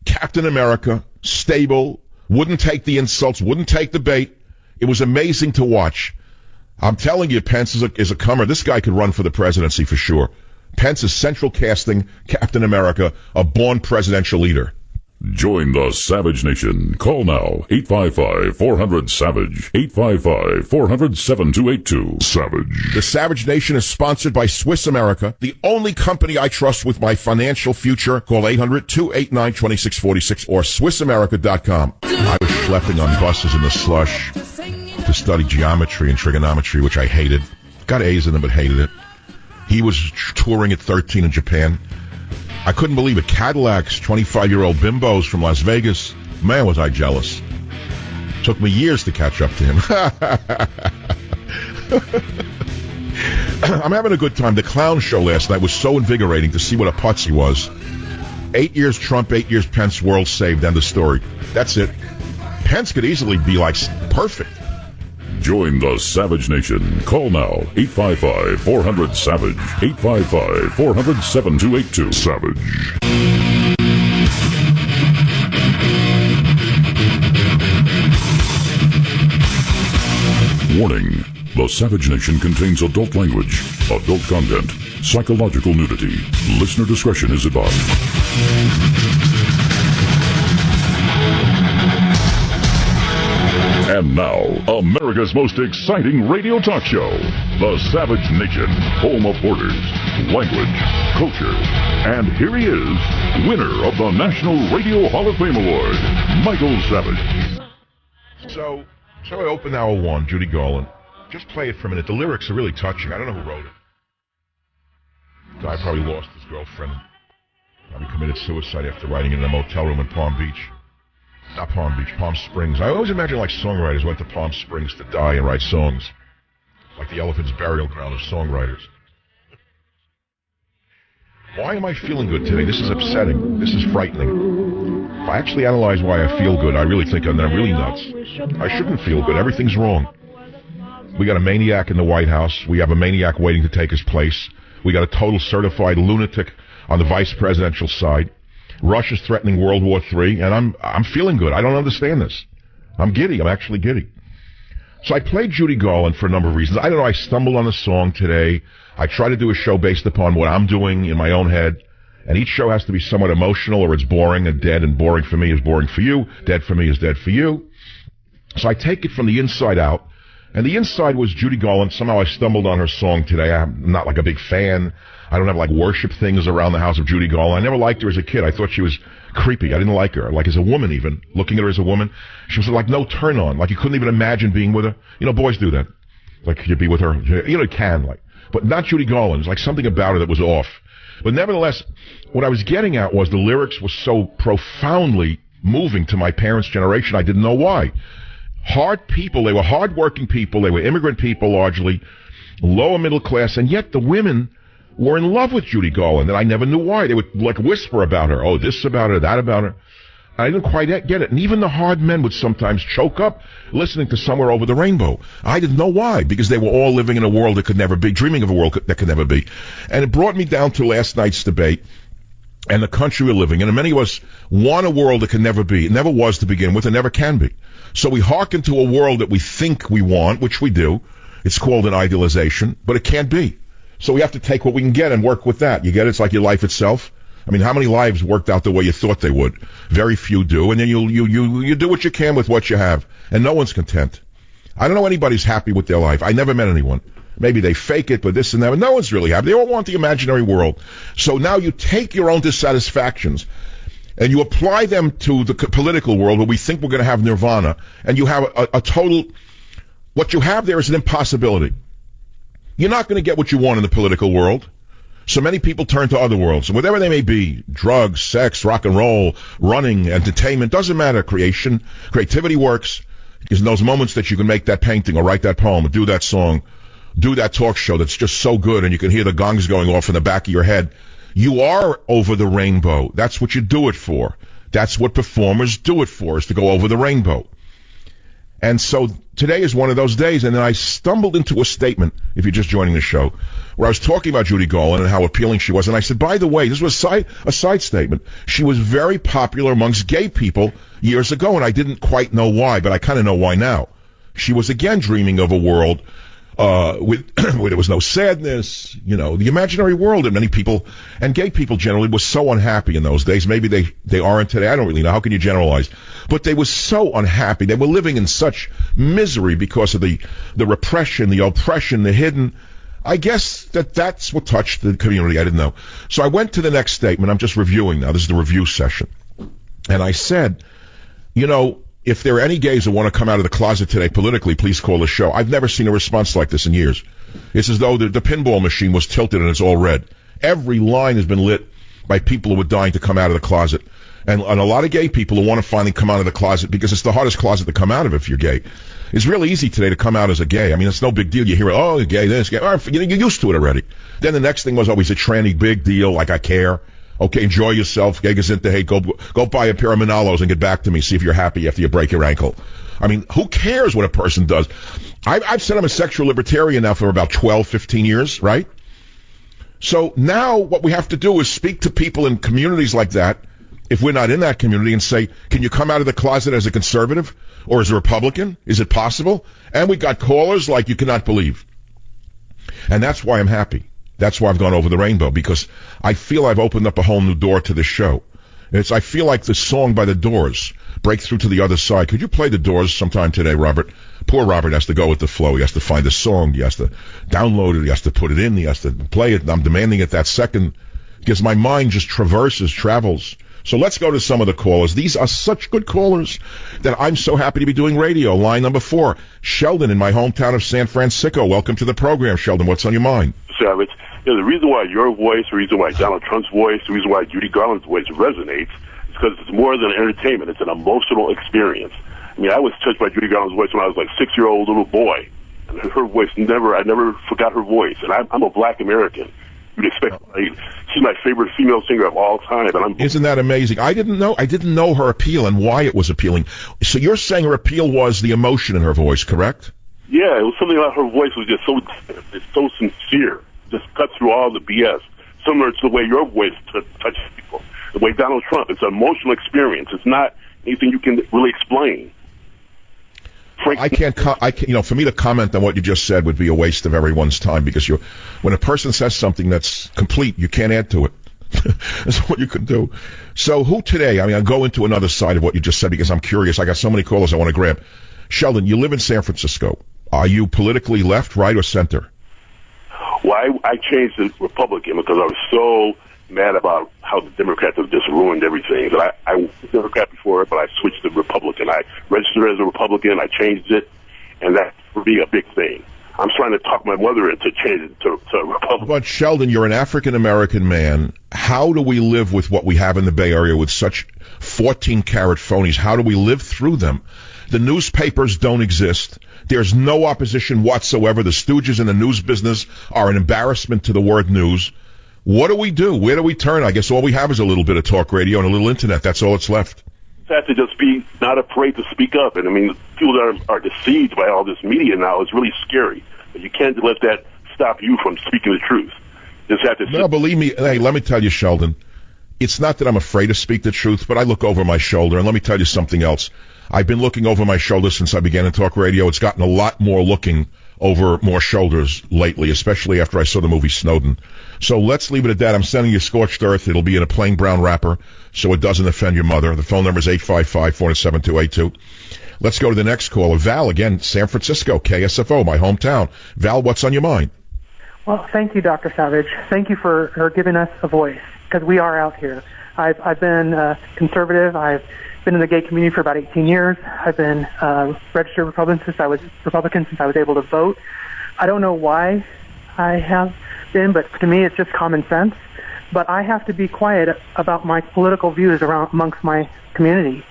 Captain America, stable, wouldn't take the insults, wouldn't take the bait. It was amazing to watch. I'm telling you, Pence is a comer. This guy could run for the presidency for sure. Pence is central casting Captain America, a born presidential leader. Join the Savage Nation. Call now, 855-400-SAVAGE, 855-400-7282. Savage. The Savage Nation is sponsored by Swiss America, the only company I trust with my financial future. Call 800-289-2646 or SwissAmerica.com. I was schlepping on buses in the slush to study geometry and trigonometry, which I hated. Got A's in them, but hated it. He was touring at 13 in Japan. I couldn't believe it. Cadillacs, 25-year-old bimbos from Las Vegas. Man, was I jealous. Took me years to catch up to him. I'm having a good time. The clown show last night was so invigorating to see what a putz he was. 8 years Trump, 8 years Pence, world saved, end of story. That's it. Pence could easily be like perfect. Join the Savage Nation. Call now, 855-400-SAVAGE, 855-400-7282. Savage. Warning. The Savage Nation contains adult language, adult content, psychological nudity. Listener discretion is advised. And now, America's most exciting radio talk show, The Savage Nation, home of borders, language, culture. And here he is, winner of the National Radio Hall of Fame Award, Michael Savage. So I open hour one, Judy Garland. Just play it for a minute. The lyrics are really touching. I don't know who wrote it. Guy probably lost his girlfriend. Probably committed suicide after writing in a motel room in Palm Beach. Not Palm Beach, Palm Springs. I always imagine like songwriters went to Palm Springs to die and write songs. Like the elephant's burial ground of songwriters. Why am I feeling good today? This is upsetting. This is frightening. If I actually analyze why I feel good, I really think I'm really nuts. I shouldn't feel good. Everything's wrong. We got a maniac in the White House. We have a maniac waiting to take his place. We got a total certified lunatic on the vice presidential side. Russia's threatening World War III, and I'm feeling good. I don't understand this. I'm giddy. I'm actually giddy. So I played Judy Garland for a number of reasons. I don't know. I stumbled on a song today. I try to do a show based upon what I'm doing in my own head, and each show has to be somewhat emotional, or it's boring and dead, and boring for me is boring for you. Dead for me is dead for you. So I take it from the inside out. And the inside was Judy Garland. Somehow I stumbled on her song today. I'm not like a big fan. I don't have like worship things around the house of Judy Garland. I never liked her as a kid. I thought she was creepy. I didn't like her. Like as a woman even, looking at her as a woman, she was like no turn on. Like you couldn't even imagine being with her. You know, boys do that. Like you'd be with her. You know, you can like. But not Judy Garland. There's like something about her that was off. But nevertheless, what I was getting at was the lyrics were so profoundly moving to my parents' generation. I didn't know why. Hard people, they were hard-working people, they were immigrant people largely, lower middle class, and yet the women were in love with Judy Garland, and I never knew why. They would like whisper about her, oh, this about her, that about her. I didn't quite get it, and even the hard men would sometimes choke up listening to Somewhere Over the Rainbow. I didn't know why, because they were all living in a world that could never be, dreaming of a world that could never be. And it brought me down to last night's debate and the country we're living in, and many of us want a world that can never be. It never was to begin with, and never can be. So we hearken to a world that we think we want, which we do. It's called an idealization, but it can't be. So we have to take what we can get and work with that. You get it? It's like your life itself. I mean, how many lives worked out the way you thought they would? Very few do, and then you do what you can with what you have, and no one's content. I don't know anybody's happy with their life. I never met anyone. Maybe they fake it, but this and that. But no one's really happy. They all want the imaginary world. So now you take your own dissatisfactions and you apply them to the political world where we think we're going to have nirvana, and you have a total, what you have there is an impossibility. You're not going to get what you want in the political world. So many people turn to other worlds, and whatever they may be, drugs, sex, rock and roll, running, entertainment, doesn't matter. Creativity works, because in those moments that you can make that painting or write that poem or do that song, do that talk show that's just so good, and you can hear the gongs going off in the back of your head, you are over the rainbow. That's what you do it for. That's what performers do it for, is to go over the rainbow. And so today is one of those days, and then I stumbled into a statement, if you're just joining the show, where I was talking about Judy Garland and how appealing she was, and I said, by the way, this was a side statement. She was very popular amongst gay people years ago, and I didn't quite know why, but I kind of know why now. She was again dreaming of a world where there was no sadness, the imaginary world that many people, and gay people generally, was so unhappy in those days. Maybe they aren't today. I don't really know. How can you generalize? But they were so unhappy. They were living in such misery because of the repression, the oppression, the hidden. I guess that's what touched the community. I didn't know. So I went to the next statement. I'm just reviewing now. This is the review session. And I said, if there are any gays who want to come out of the closet today politically, please call the show. I've never seen a response like this in years. It's as though the pinball machine was tilted and it's all red. Every line has been lit by people who are dying to come out of the closet. And a lot of gay people who want to finally come out of the closet, because it's the hardest closet to come out of if you're gay. It's really easy today to come out as a gay. I mean, it's no big deal. You hear, oh, you're gay, this, gay. You're used to it already. Then the next thing was always a tranny, big deal, like I care. Okay, enjoy yourself. Gay Gesinte, hey, go buy a pair of Manalos and get back to me. See if you're happy after you break your ankle. I mean, who cares what a person does? I've said I'm a sexual libertarian now for about 12, 15 years, right? So now what we have to do is speak to people in communities like that, if we're not in that community, and say, can you come out of the closet as a conservative or as a Republican? Is it possible? And we got callers like you cannot believe. And that's why I'm happy. That's why I've gone over the rainbow, because I feel I've opened up a whole new door to this show. I feel like the song by the Doors, Break Through to the Other Side. Could you play the Doors sometime today, Robert? Poor Robert has to go with the flow. He has to find a song. He has to download it. He has to put it in. He has to play it. And I'm demanding it that second because my mind just travels. So let's go to some of the callers. These are such good callers that I'm so happy to be doing radio. Line number 4, Sheldon in my hometown of San Francisco. Welcome to the program, Sheldon. What's on your mind? Savage, the reason why your voice, the reason why Donald Trump's voice, the reason why Judy Garland's voice resonates is because it's more than entertainment. It's an emotional experience. I mean, I was touched by Judy Garland's voice when I was like 6-year-old little boy. And her voice, I never forgot her voice. And I'm a black American. You'd expect, she's my favorite female singer of all time. And Isn't that amazing? I didn't know her appeal and why it was appealing. So you're saying her appeal was the emotion in her voice, correct? Yeah, it was something about her voice was just so sincere. Just cut through all the BS. Similar to the way your voice touches people. The way Donald Trump, it's an emotional experience. It's not anything you can really explain. I can't, for me to comment on what you just said would be a waste of everyone's time, because when a person says something that's complete, you can't add to it. That's what you can do. So who today, I'll go into another side of what you just said because I'm curious. I got so many callers I want to grab. Sheldon, you live in San Francisco. Are you politically left, right, or center? Well, I changed to Republican because I was so mad about how the Democrats have just ruined everything. That I was a Democrat before, but I switched to Republican. I registered as a Republican. I changed it, and that would be a big thing. I'm trying to talk my mother into changing to Republican. But Sheldon, you're an African-American man. How do we live with what we have in the Bay Area with such 14-carat phonies? How do we live through them? The newspapers don't exist. There's no opposition whatsoever. The stooges in the news business are an embarrassment to the word news. What do we do? Where do we turn? I guess all we have is a little bit of talk radio and a little internet. That's all that's left. You have to just be not afraid to speak up. And people that are deceived by all this media now is really scary. But you can't let that stop you from speaking the truth. Just have to. No, believe me. Hey, let me tell you, Sheldon. It's not that I'm afraid to speak the truth, but I look over my shoulder. And let me tell you something else. I've been looking over my shoulder since I began to talk radio. It's gotten a lot more looking over more shoulders lately, especially after I saw the movie Snowden. So let's leave it at that. I'm sending you scorched earth. It'll be in a plain brown wrapper so it doesn't offend your mother. The phone number is 855-407-282. Let's go to the next caller. Val, again, San Francisco, KSFO, my hometown. Val, what's on your mind? Well, thank you, Dr. Savage. Thank you for giving us a voice, because we are out here. I've been conservative. I've been in the gay community for about 18 years. I've been registered Republican since I was able to vote. I don't know why I have been, but to me it's just common sense. But I have to be quiet about my political views amongst my community,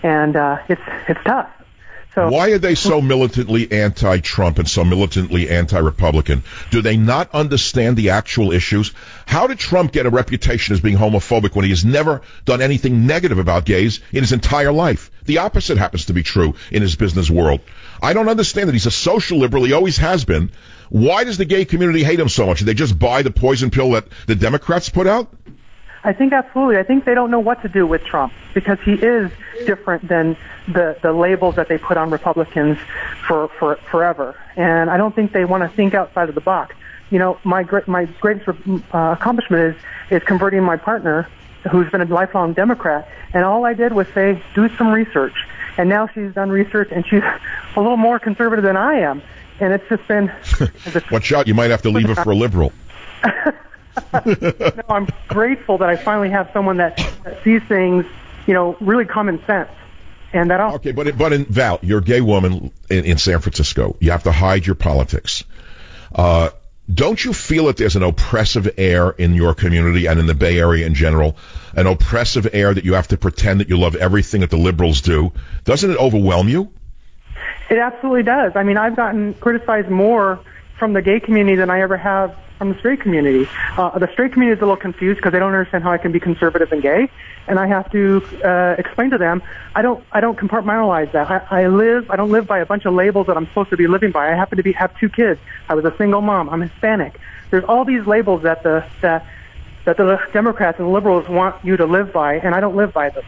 and it's tough. So why are they so militantly anti-Trump and so militantly anti-Republican? Do they not understand the actual issues? How did Trump get a reputation as being homophobic when he has never done anything negative about gays in his entire life? The opposite happens to be true in his business world. I don't understand that. He's a social liberal. He always has been. Why does the gay community hate him so much? Did they just buy the poison pill that the Democrats put out? I think absolutely. I think they don't know what to do with Trump because he is different than the labels that they put on Republicans for forever. And I don't think they want to think outside of the box. You know, my greatest accomplishment is converting my partner, who's been a lifelong Democrat, and all I did was say, do some research. And now she's done research, and she's a little more conservative than I am. And it's just been... Watch out, you might have to leave her for a liberal. No, I'm grateful that I finally have someone that sees things, you know, really common sense. And that okay, but in Val, you're a gay woman in San Francisco. You have to hide your politics. Don't you feel that there's an oppressive air in your community and in the Bay Area in general, an oppressive air that you have to pretend that you love everything that the liberals do? Doesn't it overwhelm you? It absolutely does. I mean, I've gotten criticized more from the gay community than I ever have from the straight community. The straight community is a little confused because they don't understand how I can be conservative and gay, and I have to explain to them I don't compartmentalize that. I don't live by a bunch of labels that I'm supposed to be living by. I happen to have 2 kids. I was a single mom. I'm Hispanic. There's all these labels that the Democrats and liberals want you to live by, and I don't live by them.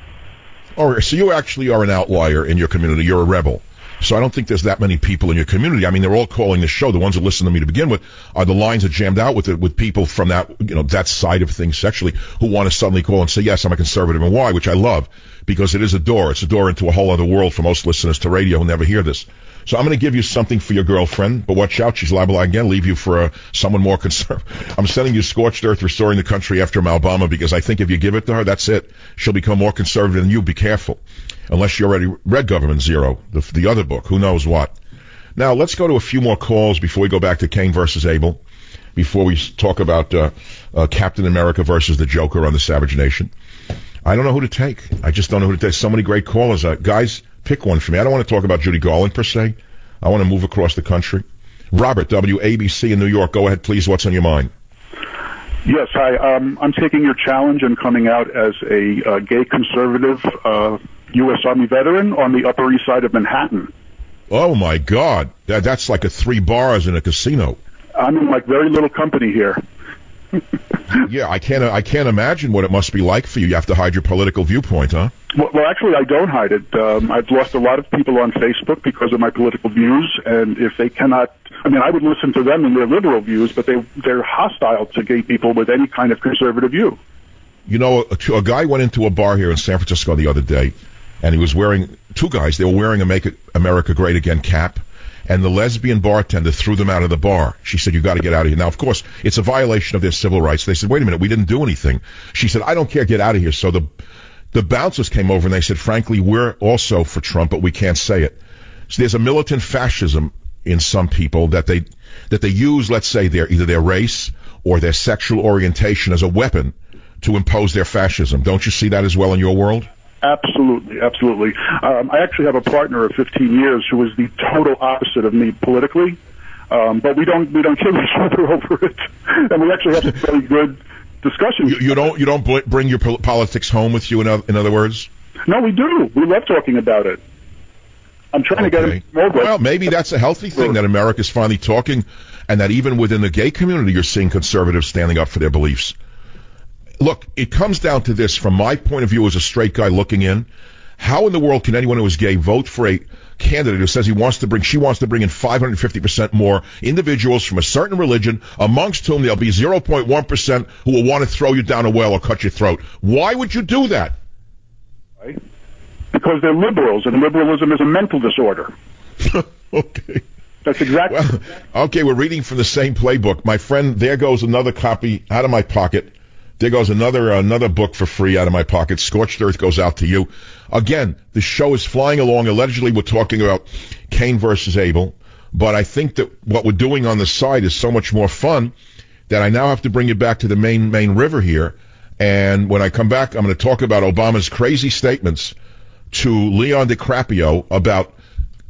All right, so you actually are an outlier in your community. You're a rebel. So I don't think there's that many people in your community. I mean, they're all calling the show. The ones that listen to me to begin with are the lines that jammed out with people from that, you know, that side of things sexually who want to suddenly call and say, yes, I'm a conservative and why, which I love because it is a door. It's a door into a whole other world for most listeners to radio who never hear this. So I'm going to give you something for your girlfriend, but watch out. She's liable again leave you for someone more conservative. I'm sending you Scorched Earth, Restoring the Country after Obama because I think if you give it to her, that's it. She'll become more conservative than you. Be careful. Unless you already read Government Zero, the other book, who knows what. Now, let's go to a few more calls before we go back to Cain versus Abel, before we talk about Captain America versus the Joker on the Savage Nation. I don't know who to take. I just don't know who to take. So many great callers. Guys, pick one for me. I don't want to talk about Judy Garland, per se. I want to move across the country. Robert, WABC in New York. Go ahead, please. What's on your mind? Yes, hi. I'm taking your challenge and coming out as a gay conservative U.S. Army veteran on the Upper East Side of Manhattan. Oh, my God. That's like 3 bars in a casino. I'm in, like, very little company here. Yeah, I can't imagine what it must be like for you. You have to hide your political viewpoint, huh? Well, actually, I don't hide it. I've lost a lot of people on Facebook because of my political views, and if they cannot... I mean, I would listen to them and their liberal views, but they're hostile to gay people with any kind of conservative view. You know, a guy went into a bar here in San Francisco the other day, and he was wearing... 2 guys, they were wearing a Make America Great Again cap, and the lesbian bartender threw them out of the bar. She said, you got to get out of here. Now, of course, it's a violation of their civil rights. They said, wait a minute, we didn't do anything. She said, I don't care, get out of here. So the bouncers came over and they said, frankly, we're also for Trump, but we can't say it. So there's a militant fascism in some people that they use, let's say, either their race or their sexual orientation as a weapon to impose their fascism. Don't you see that as well in your world? Absolutely, absolutely. I actually have a partner of 15 years who is the total opposite of me politically, but we don't kill each other over it, and we actually have some very good discussions. You don't bring your politics home with you. In other words? No, we do. We love talking about it. I'm trying to get it more. Well, maybe that's a healthy thing that America's finally talking, and that even within the gay community, you're seeing conservatives standing up for their beliefs. Look, it comes down to this, from my point of view as a straight guy looking in. How in the world can anyone who is gay vote for a candidate who says she wants to bring in 550% more individuals from a certain religion, amongst whom there'll be 0.1% who will want to throw you down a well or cut your throat? Why would you do that? Right. Because they're liberals, and liberalism is a mental disorder. Okay. That's exactly... Well, okay, we're reading from the same playbook. My friend, there goes another copy out of my pocket. There goes another book for free out of my pocket. Scorched Earth goes out to you. Again, the show is flying along. Allegedly, we're talking about Cain versus Abel. But I think that what we're doing on the side is so much more fun that I now have to bring you back to the main river here. And when I come back, I'm going to talk about Obama's crazy statements to Leon DiCaprio about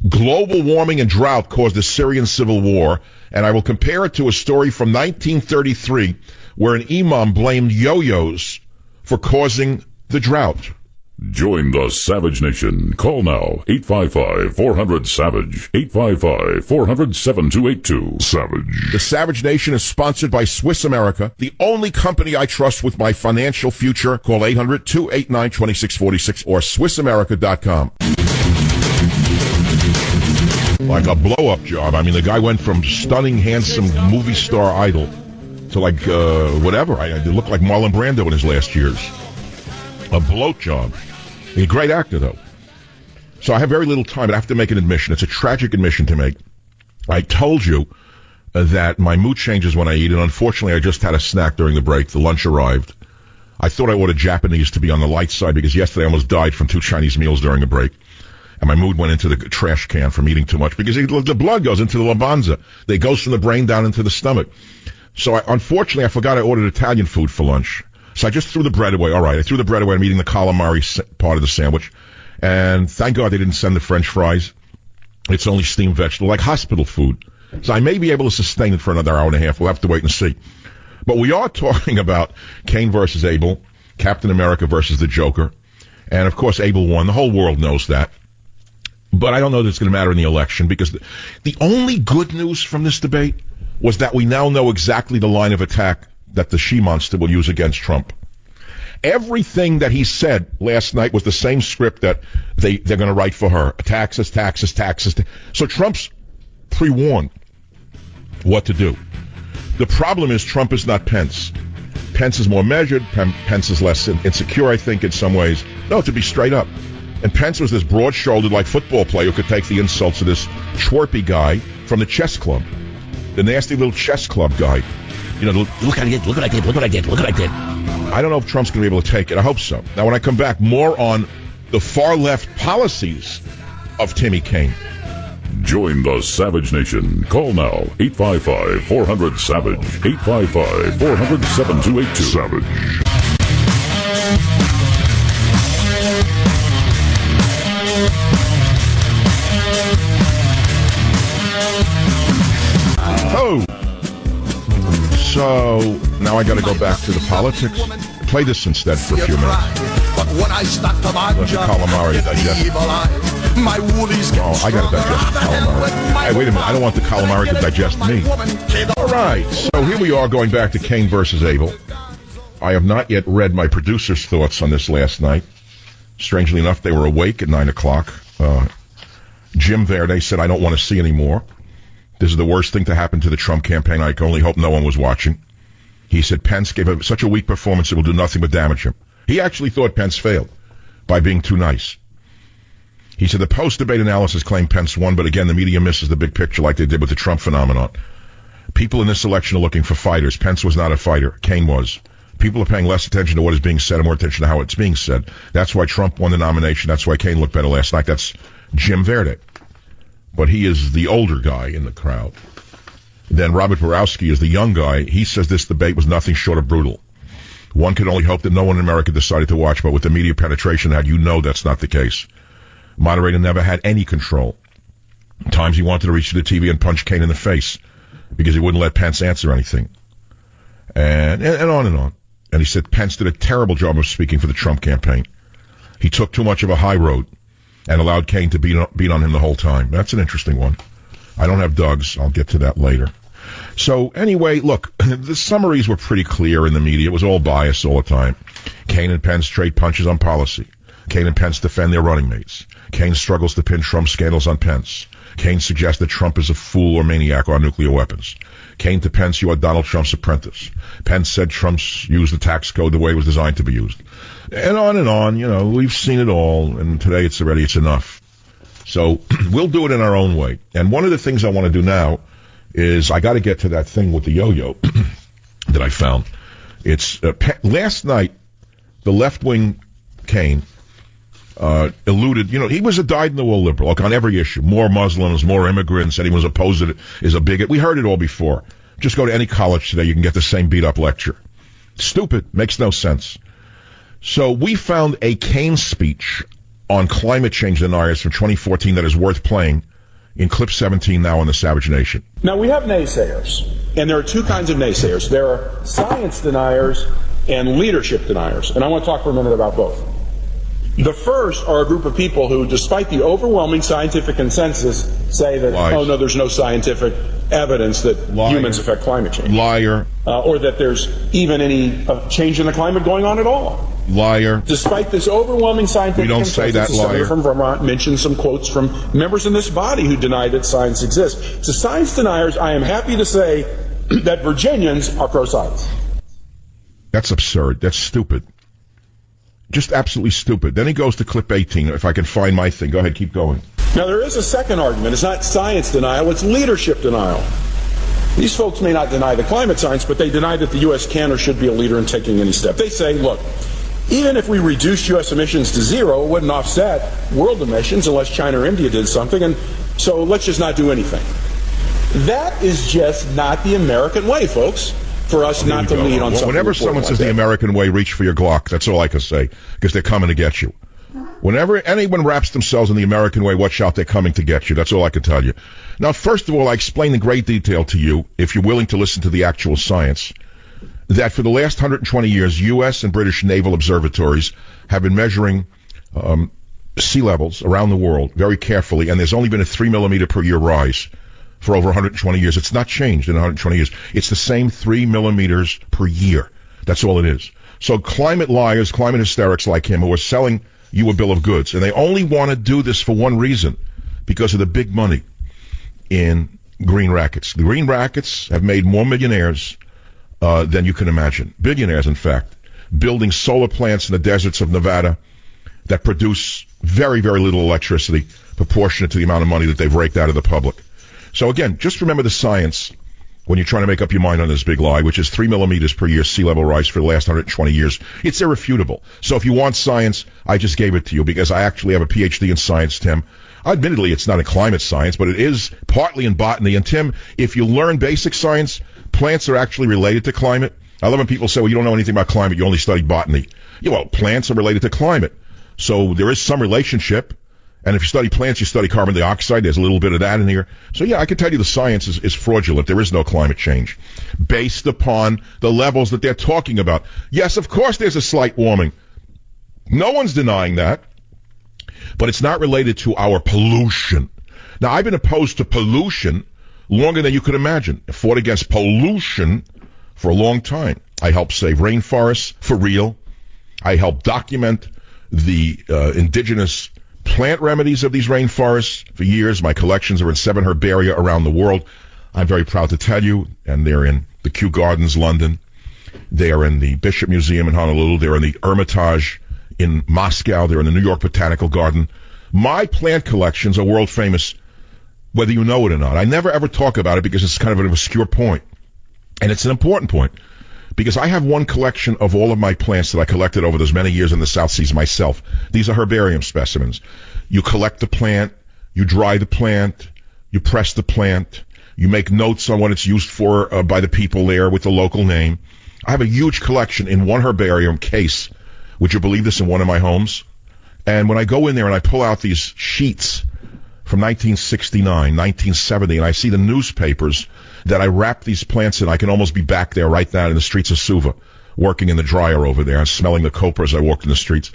global warming and drought caused the Syrian civil war. And I will compare it to a story from 1933 where an imam blamed yo-yos for causing the drought. Join the Savage Nation. Call now, 855-400-SAVAGE, 855-400-7282. Savage. The Savage Nation is sponsored by Swiss America, the only company I trust with my financial future. Call 800-289-2646 or SwissAmerica.com. Like a blow-up job. I mean, the guy went from stunning, handsome movie star idol to like, whatever. It looked like Marlon Brando in his last years. A bloat job. A great actor, though. So I have very little time, but I have to make an admission. It's a tragic admission to make. I told you that my mood changes when I eat, and unfortunately I just had a snack during the break. The lunch arrived. I thought I ordered Japanese to be on the light side because yesterday I almost died from 2 Chinese meals during a break. And my mood went into the trash can from eating too much because the blood goes into the labanza. It goes from the brain down into the stomach. So unfortunately I forgot I ordered Italian food for lunch. So I just threw the bread away. All right, I threw the bread away. I'm eating the calamari part of the sandwich. And thank God they didn't send the French fries. It's only steamed vegetable, like hospital food. So I may be able to sustain it for another hour and a half. We'll have to wait and see. But we are talking about Cain versus Abel, Captain America versus the Joker. And, of course, Abel won. The whole world knows that. But I don't know that it's going to matter in the election because the only good news from this debate was that we now know exactly the line of attack that the she-monster will use against Trump. Everything that he said last night was the same script that they're going to write for her. Taxes, taxes, taxes. So Trump's pre-warned what to do. The problem is Trump is not Pence. Pence is more measured. Pence is less insecure, I think, in some ways. No, to be straight up. And Pence was this broad-shouldered, like football player who could take the insults of this twerpy guy from the chess club. The nasty little chess club guy. You know, look what I did, look what I did, look what I did, look what I did. I don't know if Trump's going to be able to take it. I hope so. Now, when I come back, more on the far-left policies of Timmy Kaine. Join the Savage Nation. Call now, 855-400-SAVAGE, 855-400-7282. Savage. Oh! So, now I got to go back to the politics. Play this instead for a few minutes. Let the calamari digest. Oh, I got to digest the calamari. Hey, wait a minute. I don't want the calamari to digest me. All right. So here we are going back to Cain versus Abel. I have not yet read my producer's thoughts on this last night. Strangely enough, they were awake at 9 o'clock. Jim Verde said, I don't want to see anymore. This is the worst thing to happen to the Trump campaign. I can only hope no one was watching. He said Pence gave such a weak performance it will do nothing but damage him. He actually thought Pence failed by being too nice. He said the post-debate analysis claimed Pence won, but again, the media misses the big picture like they did with the Trump phenomenon. People in this election are looking for fighters. Pence was not a fighter. Cain was. People are paying less attention to what is being said and more attention to how it's being said. That's why Trump won the nomination. That's why Cain looked better last night. That's Jim Verde. But he is the older guy in the crowd. Then Robert Borowski is the young guy. He says this debate was nothing short of brutal. One could only hope that no one in America decided to watch, but with the media penetration had, you know that's not the case. Moderator never had any control. At times he wanted to reach to the TV and punch Cain in the face because he wouldn't let Pence answer anything. And on and on. And he said Pence did a terrible job of speaking for the Trump campaign. He took too much of a high road and allowed Cain to beat on him the whole time. That's an interesting one. I don't have Doug's. I'll get to that later. So anyway, look, the summaries were pretty clear in the media. It was all bias all the time. Cain and Pence trade punches on policy. Cain and Pence defend their running mates. Cain struggles to pin Trump scandals on Pence. Cain suggests that Trump is a fool or maniac on nuclear weapons. Cain to Pence, you are Donald Trump's apprentice. Pence said Trump's used the tax code the way it was designed to be used. And on, you know, we've seen it all, and today it's enough. So we'll do it in our own way. And one of the things I want to do now is I got to get to that thing with the yo-yo that I found. It's last night, the left-wing Cain alluded, you know, he was a dyed-in-the-wool liberal, like on every issue. More Muslims, more immigrants, said he was opposed to it, is a bigot. We heard it all before. Just go to any college today, you can get the same beat-up lecture. Stupid, makes no sense. So we found a Cain speech on climate change deniers from 2014 that is worth playing in clip 17 now on the Savage Nation. Now, we have naysayers, and there are two kinds of naysayers. There are science deniers and leadership deniers, and I want to talk for a minute about both. The first are a group of people who, despite the overwhelming scientific consensus, say that, oh, no, there's no scientific evidence that humans affect climate change. Liar. Or that there's even any change in the climate going on at all. Liar. Despite this overwhelming scientific We don't say that, consensus, the senator liar. from Vermont mentioned some quotes from members in this body who deny that science exists. To science deniers, I am happy to say that Virginians are pro-science. That's absurd. That's stupid. Just absolutely stupid. Then he goes to clip 18. If I can find my thing. Go ahead, keep going. Now, there is a second argument. It's not science denial, it's leadership denial. These folks may not deny the climate science, but they deny that the U.S. can or should be a leader in taking any step. They say, look, even if we reduced U.S. emissions to zero, it wouldn't offset world emissions unless China or India did something, and so let's just not do anything. That is just not the American way, folks, for us not to lead on something. Whenever someone says the American way, reach for your Glock. That's all I can say, because they're coming to get you. Whenever anyone wraps themselves in the American way, watch out, they're coming to get you. That's all I can tell you. Now, first of all, I explained in great detail to you, if you're willing to listen to the actual science, that for the last 120 years, U.S. and British naval observatories have been measuring sea levels around the world very carefully, and there's only been a 3 millimeter per year rise for over 120 years. It's not changed in 120 years. It's the same 3 millimeters per year. That's all it is. So climate liars, climate hysterics like him who are selling you a bill of goods, and they only want to do this for one reason, because of the big money in green rackets. The green rackets have made more millionaires than you can imagine. Billionaires, in fact, building solar plants in the deserts of Nevada that produce very, very little electricity proportionate to the amount of money that they've raked out of the public. So again, just remember the science when you're trying to make up your mind on this big lie, which is 3 millimeters per year sea level rise for the last 120 years. It's irrefutable. So if you want science, I just gave it to you because I actually have a PhD in science, Tim. Admittedly, it's not in climate science, but it is partly in botany. And Tim, if you learn basic science, plants are actually related to climate. I love when people say, well, you don't know anything about climate, you only studied botany. Yeah, well, plants are related to climate. So there is some relationship. And if you study plants, you study carbon dioxide. There's a little bit of that in here. So yeah, I can tell you the science is fraudulent. There is no climate change based upon the levels that they're talking about. Yes, of course there's a slight warming. No one's denying that. But it's not related to our pollution. Now, I've been opposed to pollution longer than you could imagine. I fought against pollution for a long time. I helped save rainforests for real. I helped document the indigenous plant remedies of these rainforests for years. My collections are in 7 herbaria around the world. I'm very proud to tell you, and they're in the Kew Gardens, London. They are in the Bishop Museum in Honolulu. They're in the Hermitage in Moscow. They're in the New York Botanical Garden. My plant collections are world famous, whether you know it or not. I never ever talk about it because it's kind of an obscure point. And it's an important point because I have one collection of all of my plants that I collected over those many years in the South Seas myself. These are herbarium specimens. You collect the plant, you dry the plant, you press the plant, you make notes on what it's used for by the people there with the local name. I have a huge collection in one herbarium case. Would you believe this, in one of my homes? And when I go in there and I pull out these sheets from 1969, 1970, and I see the newspapers that I wrap these plants in, I can almost be back there right now in the streets of Suva, working in the dryer over there and smelling the copra as I walked in the streets.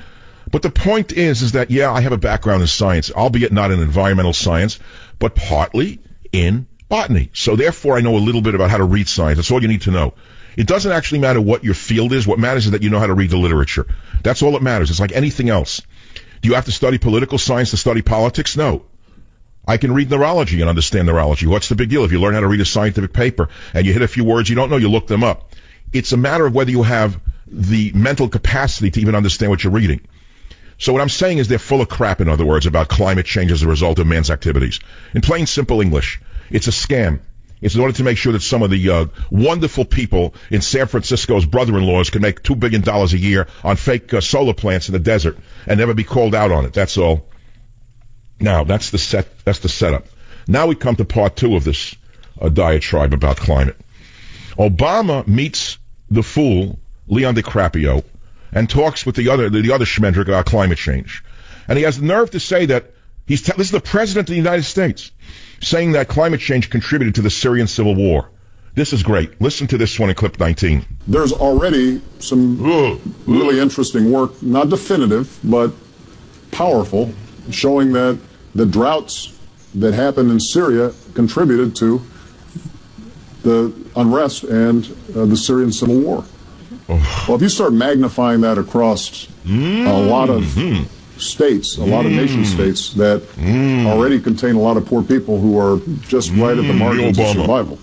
But the point is that, yeah, I have a background in science, albeit not in environmental science, but partly in botany. So therefore, I know a little bit about how to read science. That's all you need to know. It doesn't actually matter what your field is. What matters is that you know how to read the literature. That's all that matters. It's like anything else. Do you have to study political science to study politics? No. I can read neurology and understand neurology. What's the big deal? If you learn how to read a scientific paper and you hit a few words you don't know, you look them up. It's a matter of whether you have the mental capacity to even understand what you're reading. So what I'm saying is they're full of crap, in other words, about climate change as a result of man's activities. In plain, simple English, it's a scam. It's in order to make sure that some of the wonderful people in San Francisco's brother-in-laws can make $2 billion a year on fake solar plants in the desert and never be called out on it. That's all. Now, that's the setup. Now we come to part 2 of this diatribe about climate. Obama meets the fool, Leon DiCaprio, and talks with the other schmendrick about climate change. And he has the nerve to say that this is the president of the United States saying that climate change contributed to the Syrian civil war. This is great. Listen to this one in clip 19. There's already some really interesting work, not definitive, but powerful, showing that the droughts that happened in Syria contributed to the unrest and the Syrian civil war. Well, if you start magnifying that across a lot of states, a lot of nation states that already contain a lot of poor people who are just right at the margins of survival,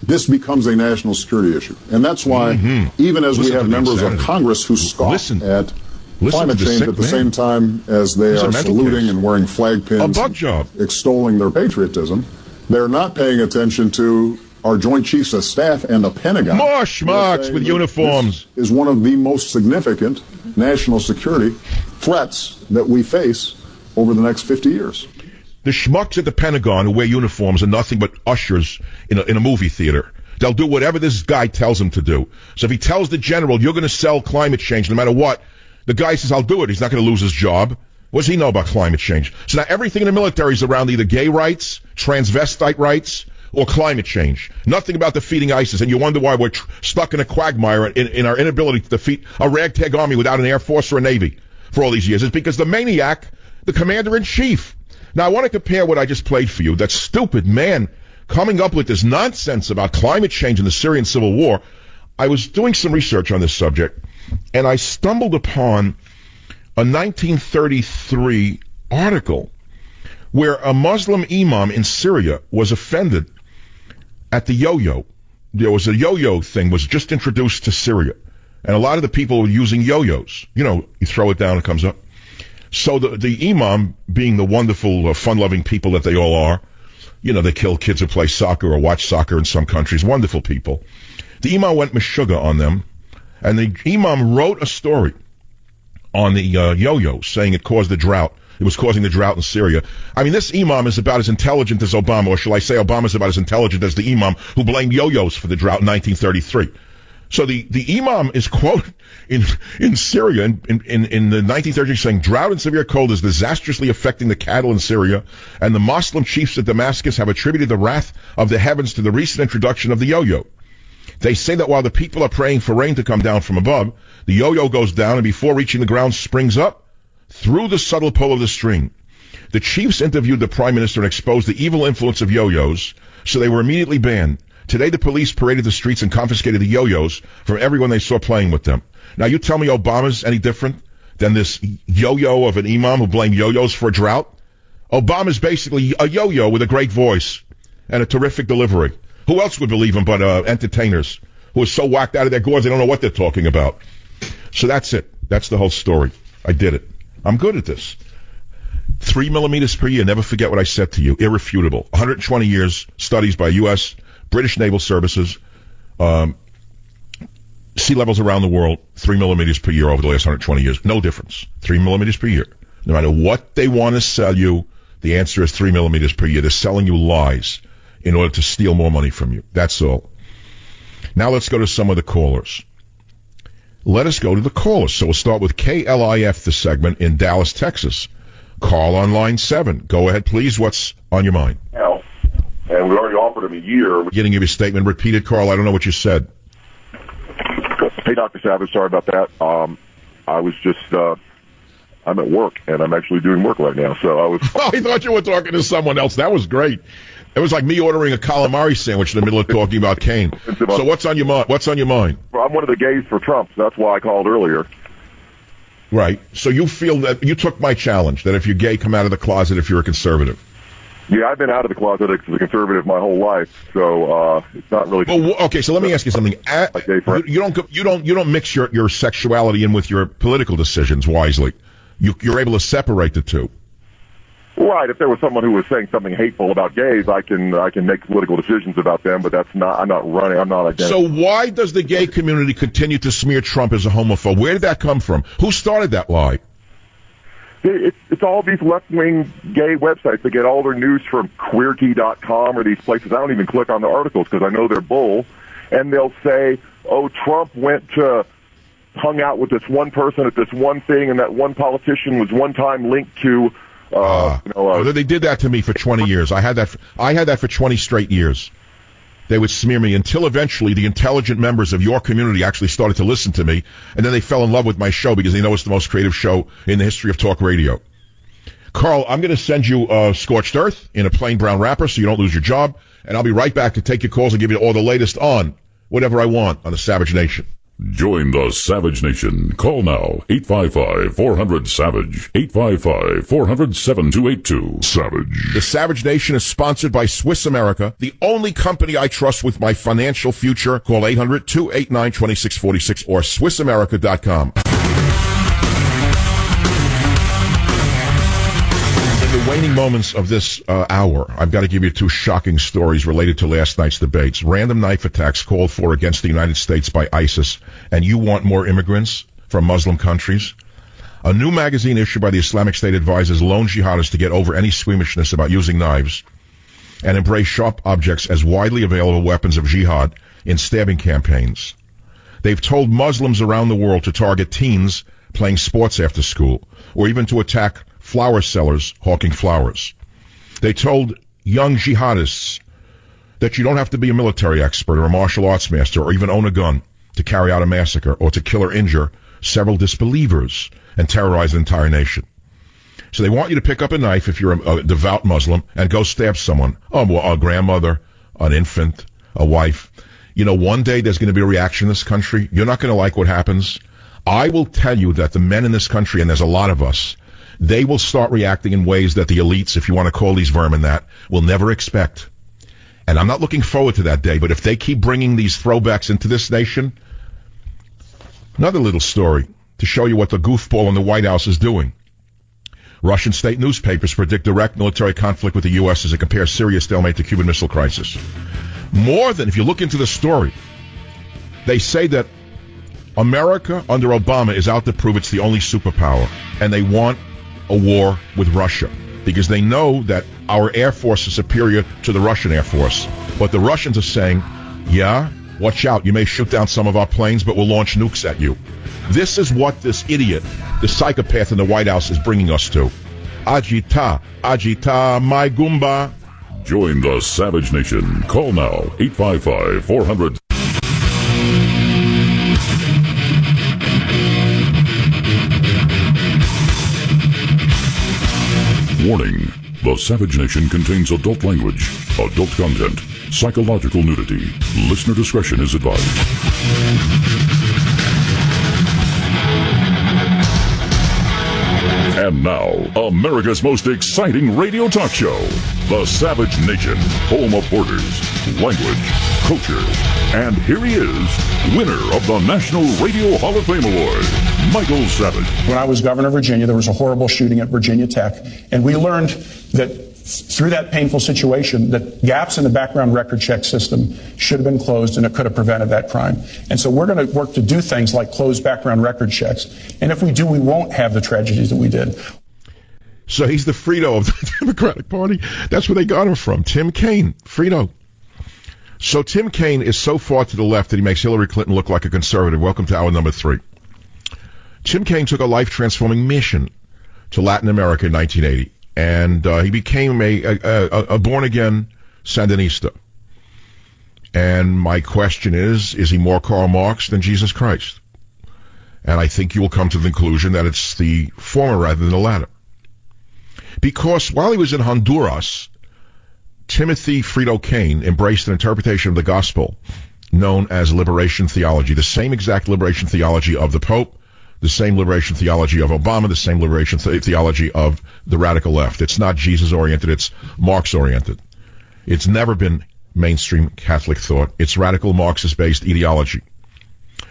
this becomes a national security issue. And that's why, even as we have members of Congress who scoff at climate change at the same time as they are saluting and wearing flag pins, extolling their patriotism, they're not paying attention to our Joint Chiefs of Staff and the Pentagon. More schmucks with uniforms. This is one of the most significant national security threats that we face over the next 50 years. The schmucks at the Pentagon who wear uniforms are nothing but ushers in a movie theater. They'll do whatever this guy tells them to do. So if he tells the general, you're going to sell climate change no matter what, the guy says, I'll do it. He's not going to lose his job. What does he know about climate change? So now everything in the military is around either gay rights, transvestite rights, or climate change. Nothing about defeating ISIS. And you wonder why we're stuck in a quagmire in our inability to defeat a ragtag army without an air force or a navy for all these years. It's because the maniac, the commander-in-chief. Now, I want to compare what I just played for you, that stupid man coming up with this nonsense about climate change and the Syrian civil war. I was doing some research on this subject, and I stumbled upon a 1933 article where a Muslim imam in Syria was offended at the yo-yo. There was a yo-yo thing was just introduced to Syria, and a lot of the people were using yo-yos. You know, you throw it down, it comes up. So the imam, being the wonderful, fun-loving people that they all are, you know, they kill kids who play soccer or watch soccer in some countries, wonderful people. The imam went meshuggah on them, and the imam wrote a story on the yo-yo, saying it caused the drought. It was causing the drought in Syria. I mean, this imam is about as intelligent as Obama, or shall I say Obama's about as intelligent as the imam who blamed yo-yos for the drought in 1933. So the imam is quoted in Syria in the 1930s saying, drought and severe cold is disastrously affecting the cattle in Syria, and the Muslim chiefs at Damascus have attributed the wrath of the heavens to the recent introduction of the yo-yo. They say that while the people are praying for rain to come down from above, the yo-yo goes down and before reaching the ground springs up through the subtle pull of the string. The chiefs interviewed the prime minister and exposed the evil influence of yo-yos, so they were immediately banned. Today the police paraded the streets and confiscated the yo-yos from everyone they saw playing with them. Now you tell me Obama's any different than this yo-yo of an imam who blamed yo-yos for a drought? Obama's basically a yo-yo with a great voice and a terrific delivery. Who else would believe him but entertainers who are so whacked out of their gourds they don't know what they're talking about? So that's it. That's the whole story. I did it. I'm good at this. 3 millimeters per year. Never forget what I said to you. Irrefutable. 120 years, studies by U.S., British Naval Services, sea levels around the world, 3 millimeters per year over the last 120 years. No difference. 3 millimeters per year. No matter what they want to sell you, the answer is 3 millimeters per year. They're selling you lies in order to steal more money from you. That's all. Now let's go to some of the callers. Let us go to the callers. So we'll start with KLIF, the segment in Dallas, Texas. Call on line 7. Go ahead, please. What's on your mind? And we already offered him a year. Beginning of your statement. Repeat it, Carl. I don't know what you said. Hey, Dr. Savage, sorry about that. I was just, I'm at work, and I'm actually doing work right now, so I was... Oh, I thought you were talking to someone else. That was great. It was like me ordering a calamari sandwich in the middle of talking about Kane. So what's on your mind? What's on your mind? Well, I'm one of the gays for Trump, so that's why I called earlier. Right. So you feel that you took my challenge, that if you're gay, come out of the closet if you're a conservative. Yeah, I've been out of the closet as a conservative my whole life, so it's not really. Well, okay, so let me ask you something. You don't mix your sexuality in with your political decisions wisely. You're able to separate the two. Right. If there was someone who was saying something hateful about gays, I can make political decisions about them, but that's not. I'm not running. I'm not identifying. So why does the gay community continue to smear Trump as a homophobe? Where did that come from? Who started that lie? It's all these left-wing gay websites that get all their news from queerkey.com or these places. I don't even click on the articles because I know they're bull. And they'll say, oh, Trump hung out with this one person at this one thing, and that one politician was one time linked to, they did that to me for 20 years. I had that for 20 straight years. They would smear me until eventually the intelligent members of your community actually started to listen to me, and then they fell in love with my show because they know it's the most creative show in the history of talk radio. Carl, I'm going to send you Scorched Earth in a plain brown wrapper so you don't lose your job, and I'll be right back to take your calls and give you all the latest on whatever I want on the Savage Nation. Join the Savage Nation. Call now, 855-400-SAVAGE, 855-400-7282. Savage. The Savage Nation is sponsored by Swiss America, the only company I trust with my financial future. Call 800-289-2646 or SwissAmerica.com. In the waning moments of this hour, I've got to give you two shocking stories related to last night's debates. Random knife attacks called for against the United States by ISIS, and you want more immigrants from Muslim countries? A new magazine issued by the Islamic State advises lone jihadists to get over any squeamishness about using knives and embrace sharp objects as widely available weapons of jihad in stabbing campaigns. They've told Muslims around the world to target teens playing sports after school, or even to attack flower sellers hawking flowers. They told young jihadists that you don't have to be a military expert or a martial arts master or even own a gun to carry out a massacre or to kill or injure several disbelievers and terrorize an entire nation. So they want you to pick up a knife if you're a devout Muslim and go stab someone. A grandmother, an infant, a wife. You know, one day there's going to be a reaction in this country. You're not going to like what happens. I will tell you that the men in this country, and there's a lot of us, they will start reacting in ways that the elites, if you want to call these vermin that, will never expect. And I'm not looking forward to that day, but if they keep bringing these throwbacks into this nation... Another little story to show you what the goofball in the White House is doing. Russian state newspapers predict direct military conflict with the U.S. as it compares Syria stalemate to Cuban Missile Crisis. More than, if you look into the story, they say that America under Obama is out to prove it's the only superpower, and they want a war with Russia because they know that our Air Force is superior to the Russian Air Force. But the Russians are saying, yeah, watch out, you may shoot down some of our planes, but we'll launch nukes at you. This is what this idiot, the psychopath in the White House, is bringing us to. Agita, agita, my Goomba. Join the Savage Nation. Call now, 855-400. Warning. The Savage Nation contains adult language, adult content, psychological nudity. Listener discretion is advised. And now, America's most exciting radio talk show, The Savage Nation, home of borders, language, culture. And here he is, winner of the National Radio Hall of Fame Award, Michael Savage. When I was governor of Virginia, there was a horrible shooting at Virginia Tech, and we learned that through that painful situation, that gaps in the background record check system should have been closed, and it could have prevented that crime. And so we're going to work to do things like close background record checks. And if we do, we won't have the tragedies that we did. So he's the Frito of the Democratic Party. That's where they got him from. Tim Kaine, Frito. So Tim Kaine is so far to the left that he makes Hillary Clinton look like a conservative. Welcome to hour number 3. Tim Kaine took a life-transforming mission to Latin America in 1980. And he became a born-again Sandinista. And my question is he more Karl Marx than Jesus Christ? And I think you will come to the conclusion that it's the former rather than the latter. Because while he was in Honduras, Timothy Frito Kaine embraced an interpretation of the gospel known as liberation theology, the same exact liberation theology of the Pope, the same liberation theology of Obama, the same liberation theology of the radical left. It's not Jesus-oriented, it's Marx-oriented. It's never been mainstream Catholic thought. It's radical Marxist-based ideology,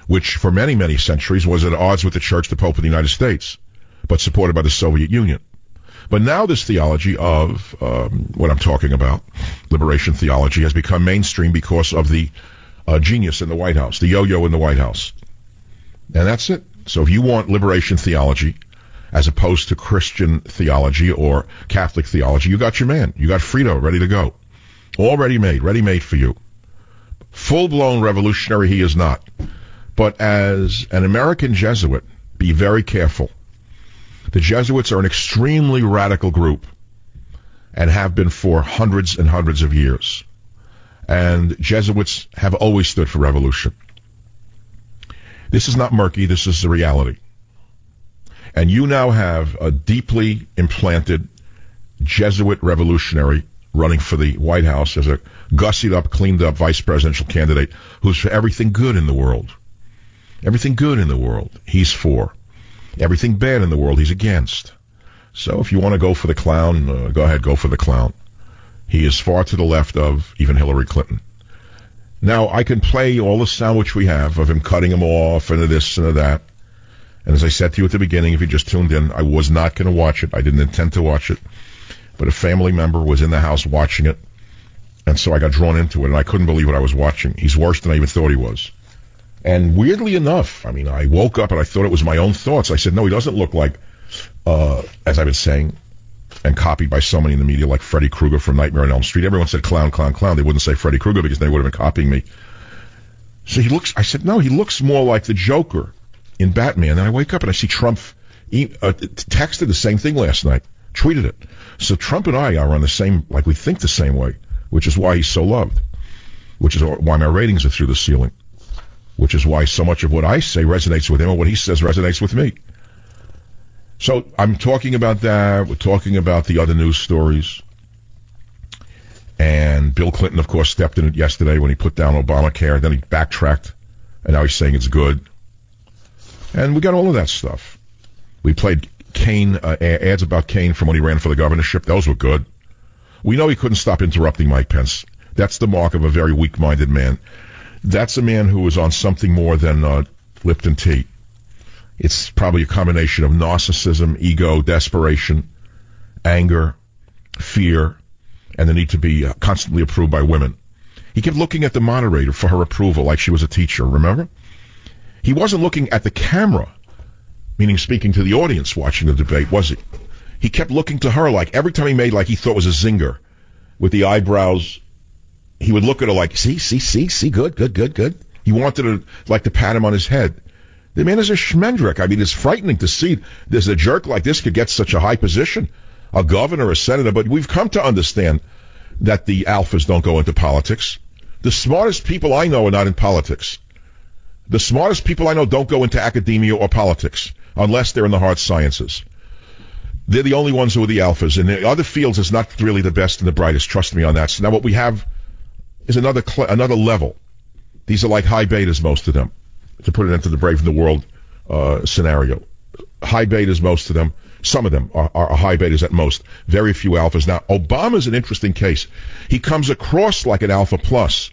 which for many, many centuries was at odds with the Church, the Pope, of the United States, but supported by the Soviet Union. But now this theology of what I'm talking about, liberation theology, has become mainstream because of the genius in the White House, the yo-yo in the White House. And that's it. So if you want liberation theology as opposed to Christian theology or Catholic theology, you got your man. You got Frito ready to go. All ready-made for you. Full-blown revolutionary he is not. But as an American Jesuit, be very careful. The Jesuits are an extremely radical group and have been for hundreds and hundreds of years. And Jesuits have always stood for revolution. This is not murky, this is the reality. And you now have a deeply implanted Jesuit revolutionary running for the White House as a gussied up, cleaned up vice presidential candidate who's for everything good in the world. Everything good in the world, he's for. Everything bad in the world, he's against. So if you want to go for the clown, go ahead, go for the clown. He is far to the left of even Hillary Clinton. Now, I can play all the sound which we have of him cutting him off and of this and of that. And as I said to you at the beginning, if you just tuned in, I was not going to watch it. I didn't intend to watch it. But a family member was in the house watching it. And so I got drawn into it, and I couldn't believe what I was watching. He's worse than I even thought he was. And weirdly enough, I mean, I woke up and I thought it was my own thoughts. I said, no, he doesn't look like, as I've been saying, and copied by so many in the media, like Freddy Krueger from Nightmare on Elm Street. Everyone said clown, clown, clown. They wouldn't say Freddy Krueger because they would have been copying me. So I said, no, he looks more like the Joker in Batman. And I wake up and I see Trump texted the same thing last night, tweeted it. So Trump and I are on the same, like we think the same way, which is why he's so loved, which is why my ratings are through the ceiling, which is why so much of what I say resonates with him and what he says resonates with me. So I'm talking about that. We're talking about the other news stories. And Bill Clinton, of course, stepped in it yesterday when he put down Obamacare. Then he backtracked, and now he's saying it's good. And we got all of that stuff. We played Kane, ads about Kane from when he ran for the governorship. Those were good. We know he couldn't stop interrupting Mike Pence. That's the mark of a very weak-minded man. That's a man who is on something more than Lipton tea. It's probably a combination of narcissism, ego, desperation, anger, fear, and the need to be constantly approved by women. He kept looking at the moderator for her approval like she was a teacher, remember? He wasn't looking at the camera, meaning speaking to the audience watching the debate, was he? He kept looking to her like every time he made like he thought was a zinger with the eyebrows, he would look at her like, see, good. He wanted her like to pat him on his head. The man is a schmendrick. I mean, it's frightening to see there's a jerk like this could get such a high position, a governor, a senator, but we've come to understand that the alphas don't go into politics. The smartest people I know are not in politics. The smartest people I know don't go into academia or politics unless they're in the hard sciences. They're the only ones who are the alphas. In the other fields, it's not really the best and the brightest. Trust me on that. So now what we have is another level. These are like high betas, most of them, to put it into the Brave New World scenario. High betas, most of them. Some of them are high betas at most. Very few alphas. Now, Obama's an interesting case. He comes across like an alpha plus,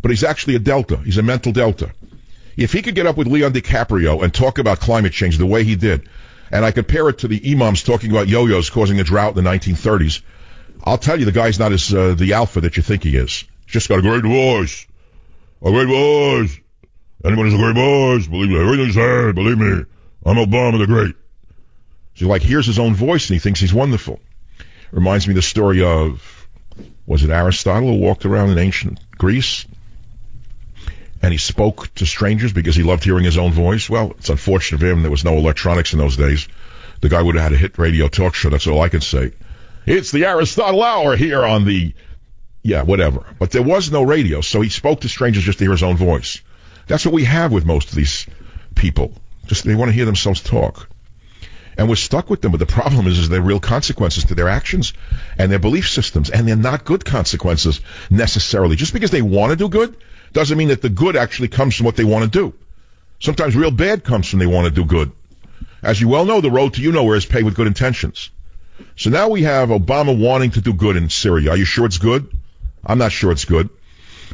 but he's actually a delta. He's a mental delta. If he could get up with Leon DiCaprio and talk about climate change the way he did, and I compare it to the imams talking about yo-yos causing a drought in the 1930s, I'll tell you the guy's not as the alpha that you think he is. He's just got a great voice. A great voice. Anyone who's a great voice, believe me, everything's heard, believe me. I'm Obama the Great. So he hears his own voice and he thinks he's wonderful. Reminds me of the story of, was it Aristotle who walked around in ancient Greece? And he spoke to strangers because he loved hearing his own voice. Well, it's unfortunate for him. There was no electronics in those days. The guy would have had a hit radio talk show. That's all I can say. It's the Aristotle Hour here on the, whatever. But there was no radio, so he spoke to strangers just to hear his own voice. That's what we have with most of these people. Just they want to hear themselves talk. And we're stuck with them. But the problem is there are real consequences to their actions and their belief systems. And they're not good consequences necessarily. Just because they want to do good doesn't mean that the good actually comes from what they want to do. Sometimes real bad comes from they want to do good. As you well know, the road to you nowhere is paved with good intentions. So now we have Obama wanting to do good in Syria. Are you sure it's good? I'm not sure it's good.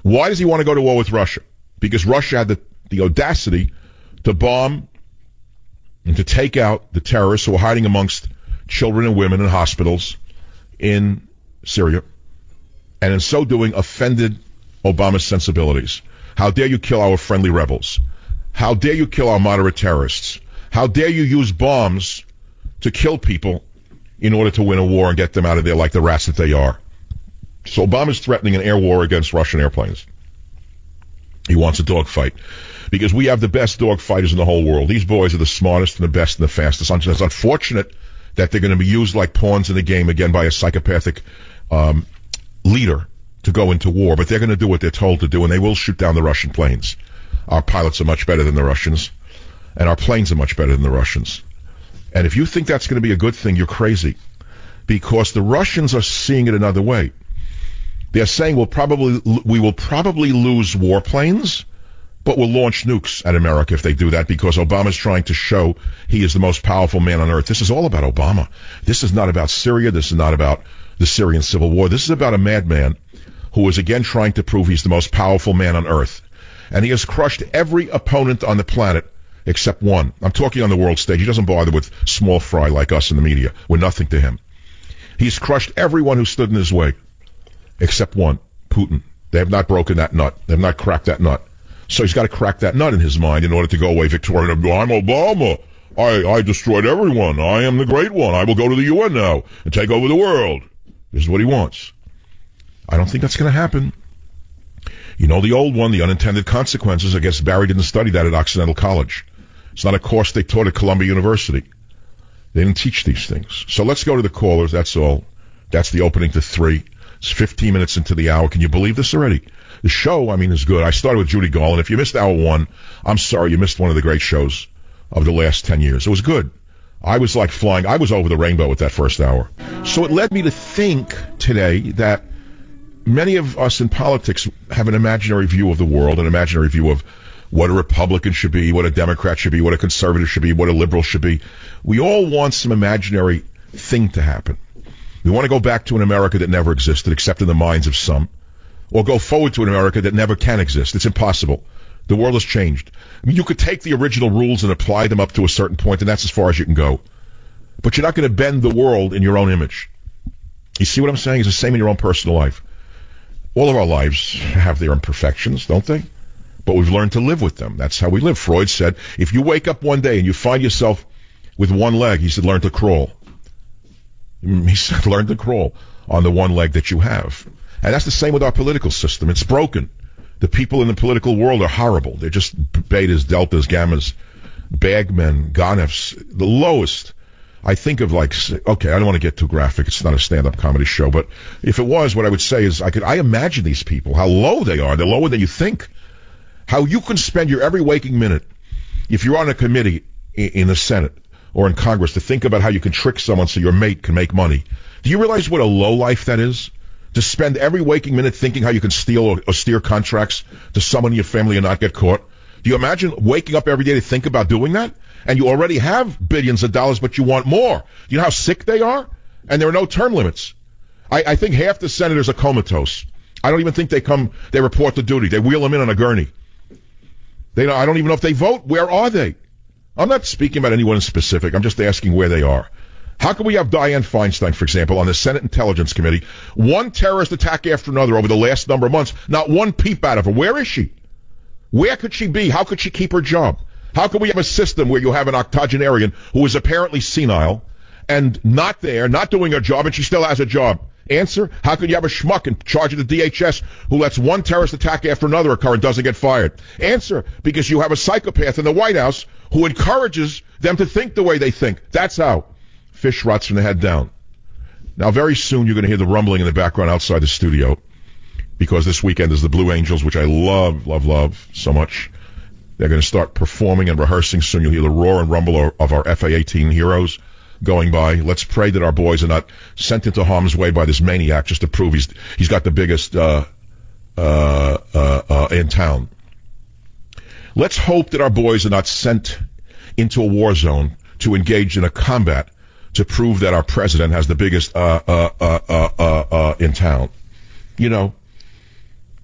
Why does he want to go to war with Russia? Because Russia had the audacity to bomb and to take out the terrorists who are hiding amongst children and women in hospitals in Syria, and in so doing offended Obama's sensibilities. How dare you kill our friendly rebels? How dare you kill our moderate terrorists? How dare you use bombs to kill people in order to win a war and get them out of there like the rats that they are? So Obama's threatening an air war against Russian airplanes. He wants a dogfight. Because we have the best dog fighters in the whole world. These boys are the smartest and the best and the fastest. It's unfortunate that they're going to be used like pawns in the game again by a psychopathic leader to go into war. But they're going to do what they're told to do, and they will shoot down the Russian planes. Our pilots are much better than the Russians, and our planes are much better than the Russians. And if you think that's going to be a good thing, you're crazy. Because the Russians are seeing it another way. They're saying we will probably lose warplanes, but will launch nukes at America if they do that, because Obama's trying to show he is the most powerful man on earth. This is all about Obama. This is not about Syria. This is not about the Syrian civil war. This is about a madman who is again trying to prove he's the most powerful man on earth. And he has crushed every opponent on the planet except one. I'm talking on the world stage. He doesn't bother with small fry like us in the media. We're nothing to him. He's crushed everyone who stood in his way except one, Putin. They have not broken that nut. They have not cracked that nut. So he's got to crack that nut in his mind in order to go away victorious. I'm Obama. I destroyed everyone. I am the great one. I will go to the UN now and take over the world. This is what he wants. I don't think that's going to happen. You know the old one, the unintended consequences. I guess Barry didn't study that at Occidental College. It's not a course they taught at Columbia University. They didn't teach these things. So let's go to the callers. That's all. That's the opening to 3. It's 15 minutes into the hour. Can you believe this already? The show, is good. I started with Judy Garland. If you missed hour 1, I'm sorry. You missed one of the great shows of the last 10 years. It was good. I was like flying. I was over the rainbow with that first hour. So it led me to think today that many of us in politics have an imaginary view of the world, an imaginary view of what a Republican should be, what a Democrat should be, what a conservative should be, what a liberal should be. We all want some imaginary thing to happen. We want to go back to an America that never existed, except in the minds of some, or go forward to an America that never can exist. It's impossible. The world has changed. You could take the original rules and apply them up to a certain point, and that's as far as you can go. But you're not going to bend the world in your own image. You see what I'm saying? It's the same in your own personal life. All of our lives have their imperfections, don't they? But we've learned to live with them. That's how we live. Freud said, if you wake up one day and you find yourself with one leg, he said, learn to crawl. He said, learn to crawl on the one leg that you have. And that's the same with our political system. It's broken. The people in the political world are horrible. They're just betas, deltas, gammas, bagmen, gonefs, the lowest. I think of okay, I don't want to get too graphic. It's not a stand-up comedy show, but if it was, what I would say is I imagine these people, how low they are. They're lower than you think. How you can spend your every waking minute, if you're on a committee in the Senate or in Congress, to think about how you can trick someone so your mate can make money. Do you realize what a low life that is? To spend every waking minute thinking how you can steal or steer contracts to someone in your family and not get caught? Do you imagine waking up every day to think about doing that? And you already have billions of dollars, but you want more. Do you know how sick they are? And there are no term limits. I think half the senators are comatose. I don't even think they report to duty. They wheel them in on a gurney. I don't even know if they vote. Where are they? I'm not speaking about anyone in specific. I'm just asking where they are. How can we have Dianne Feinstein, for example, on the Senate Intelligence Committee, one terrorist attack after another over the last number of months, not one peep out of her? Where is she? Where could she be? How could she keep her job? How can we have a system where you have an octogenarian who is apparently senile and not there, not doing her job, and she still has a job? Answer, how could you have a schmuck in charge of the DHS who lets one terrorist attack after another occur and doesn't get fired? Answer, because you have a psychopath in the White House who encourages them to think the way they think. That's how. Fish rots from the head down. Now, very soon you're going to hear the rumbling in the background outside the studio, because this weekend is the Blue Angels, which I love, love, love so much. They're going to start performing and rehearsing soon. You'll hear the roar and rumble of our FA-18 heroes going by. Let's pray that our boys are not sent into harm's way by this maniac just to prove he's got the biggest in town. Let's hope that our boys are not sent into a war zone to engage in a combat to prove that our president has the biggest in town. You know,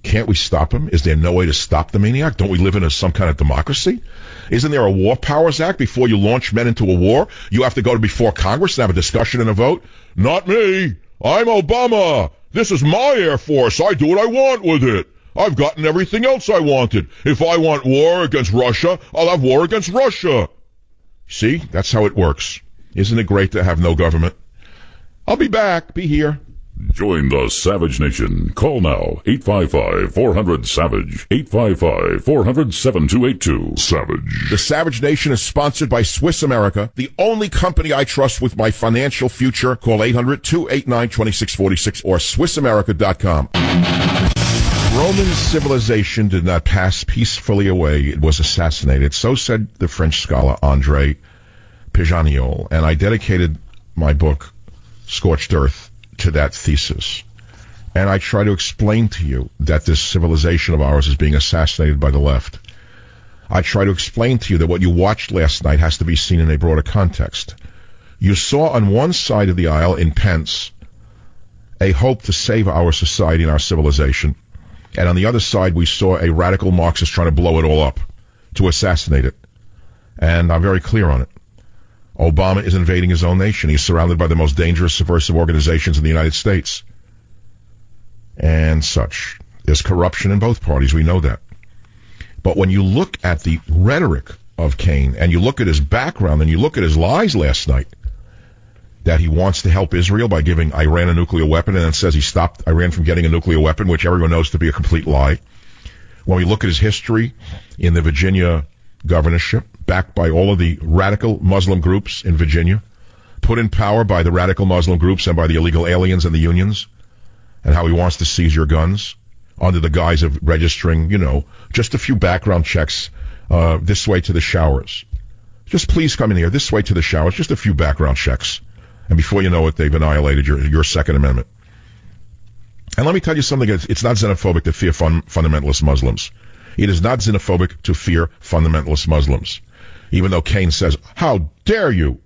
can't we stop him? Is there no way to stop the maniac? Don't we live in some kind of democracy? Isn't there a War Powers Act? Before you launch men into a war, you have to go before Congress and have a discussion and a vote? Not me. I'm Obama. This is my Air Force. I do what I want with it. I've gotten everything else I wanted. If I want war against Russia, I'll have war against Russia. See? That's how it works. Isn't it great to have no government? I'll be back. Be here. Join the Savage Nation. Call now, 855-400-SAVAGE, 855-400-7282. Savage. The Savage Nation is sponsored by Swiss America, the only company I trust with my financial future. Call 800-289-2646 or SwissAmerica.com. Roman civilization did not pass peacefully away. It was assassinated. So said the French scholar André Pigeoniol, and I dedicated my book, Scorched Earth, to that thesis. And I try to explain to you that this civilization of ours is being assassinated by the left. I try to explain to you that what you watched last night has to be seen in a broader context. You saw on one side of the aisle in Pence a hope to save our society and our civilization, and on the other side we saw a radical Marxist trying to blow it all up, to assassinate it. And I'm very clear on it. Obama is invading his own nation. He's surrounded by the most dangerous subversive organizations in the United States. And such. There's corruption in both parties. We know that. But when you look at the rhetoric of Kaine, and you look at his background, and you look at his lies last night, that he wants to help Israel by giving Iran a nuclear weapon, and then says he stopped Iran from getting a nuclear weapon, which everyone knows to be a complete lie. When we look at his history in the Virginia governorship, backed by all of the radical Muslim groups in Virginia, put in power by the radical Muslim groups and by the illegal aliens and the unions, and how he wants to seize your guns under the guise of registering, just a few background checks, this way to the showers. Just please come in here, this way to the showers, just a few background checks. And before you know it, they've annihilated your Second Amendment. And let me tell you something, it's not xenophobic to fear fundamentalist Muslims. It is not xenophobic to fear fundamentalist Muslims. Even though Kaine says, how dare you?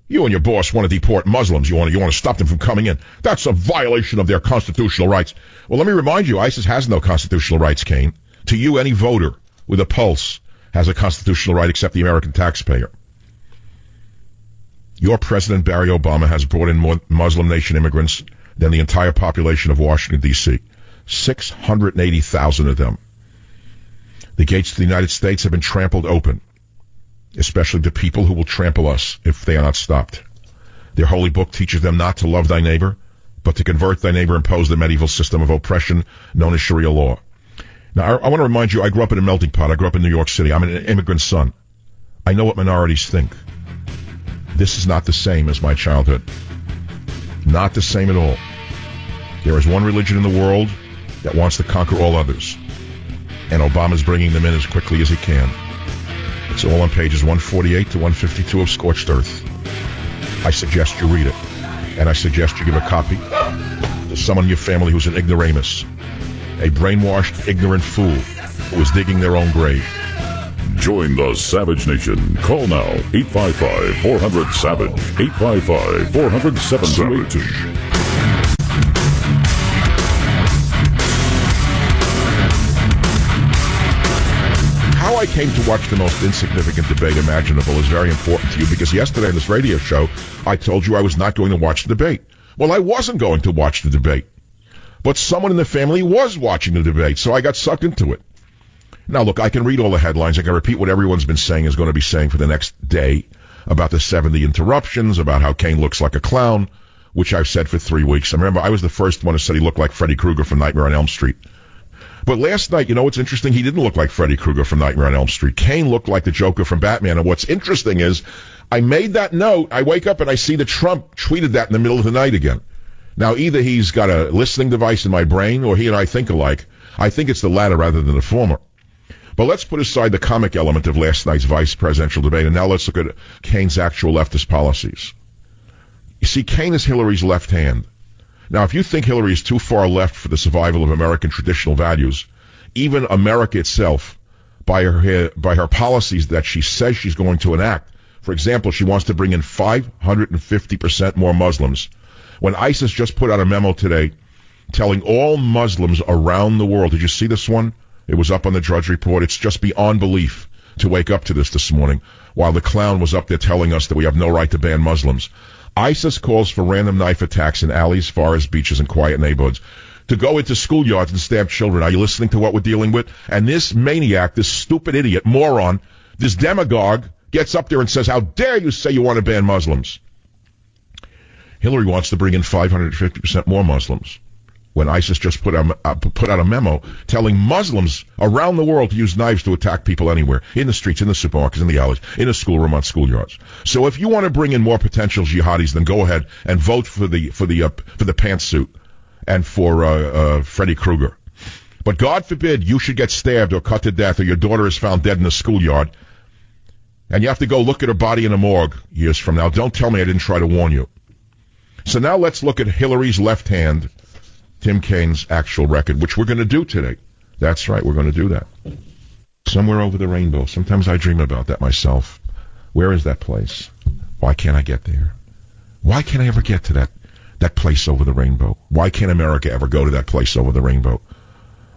You and your boss want to deport Muslims. You want to stop them from coming in. That's a violation of their constitutional rights. Well, let me remind you, ISIS has no constitutional rights, Kaine. To you, any voter with a pulse has a constitutional right except the American taxpayer. Your President Barry Obama has brought in more Muslim nation immigrants than the entire population of Washington, D.C. 680,000 of them. The gates to the United States have been trampled open, especially to people who will trample us if they are not stopped. Their holy book teaches them not to love thy neighbor, but to convert thy neighbor and impose the medieval system of oppression known as Sharia law. Now, I want to remind you, I grew up in a melting pot. I grew up in New York City. I'm an immigrant son. I know what minorities think. This is not the same as my childhood. Not the same at all. There is one religion in the world that wants to conquer all others. And Obama's bringing them in as quickly as he can. It's all on pages 148 to 152 of Scorched Earth. I suggest you read it. And I suggest you give a copy to someone in your family who's an ignoramus. A brainwashed, ignorant fool who is digging their own grave. Join the Savage Nation. Call now, 855-400-SAVAGE, 855-400-7282. How I came to watch the most insignificant debate imaginable is very important to you, because yesterday on this radio show, I told you I was not going to watch the debate. Well, I wasn't going to watch the debate, but someone in the family was watching the debate, so I got sucked into it. Now, look, I can read all the headlines. I can repeat what everyone's been saying is going to be saying for the next day about the 70 interruptions, about how Kaine looks like a clown, which I've said for 3 weeks. And remember, I was the first one who said he looked like Freddy Krueger from Nightmare on Elm Street. But last night, you know what's interesting? He didn't look like Freddy Krueger from Nightmare on Elm Street. Kaine looked like the Joker from Batman. And what's interesting is, I made that note. I wake up and I see that Trump tweeted that in the middle of the night again. Now, either he's got a listening device in my brain, or he and I think alike. I think it's the latter rather than the former. But let's put aside the comic element of last night's vice presidential debate, and now let's look at Kaine's actual leftist policies. You see, Kaine is Hillary's left hand. Now, if you think Hillary is too far left for the survival of American traditional values, even America itself, by her policies that she says she's going to enact, for example, she wants to bring in 550% more Muslims. When ISIS just put out a memo today telling all Muslims around the world, did you see this one? It was up on the Drudge Report. It's just beyond belief to wake up to this morning, while the clown was up there telling us that we have no right to ban Muslims. ISIS calls for random knife attacks in alleys, forests, beaches, and quiet neighborhoods, to go into schoolyards and stab children. Are you listening to what we're dealing with? And this maniac, this stupid idiot, moron, this demagogue, gets up there and says, how dare you say you want to ban Muslims? Hillary wants to bring in 550% more Muslims, when ISIS just put out a memo telling Muslims around the world to use knives to attack people anywhere, in the streets, in the supermarkets, in the alleys, in a schoolroom, on schoolyards. So if you want to bring in more potential jihadis, then go ahead and vote for the pantsuit and for Freddy Krueger. But God forbid you should get stabbed or cut to death, or your daughter is found dead in the schoolyard, and you have to go look at her body in a morgue years from now. Don't tell me I didn't try to warn you. So now let's look at Hillary's left hand, Tim Kaine's actual record, which we're going to do today. That's right, we're going to do that. Somewhere over the rainbow. Sometimes I dream about that myself. Where is that place? Why can't I get there? Why can't I ever get to that place over the rainbow? Why can't America ever go to that place over the rainbow?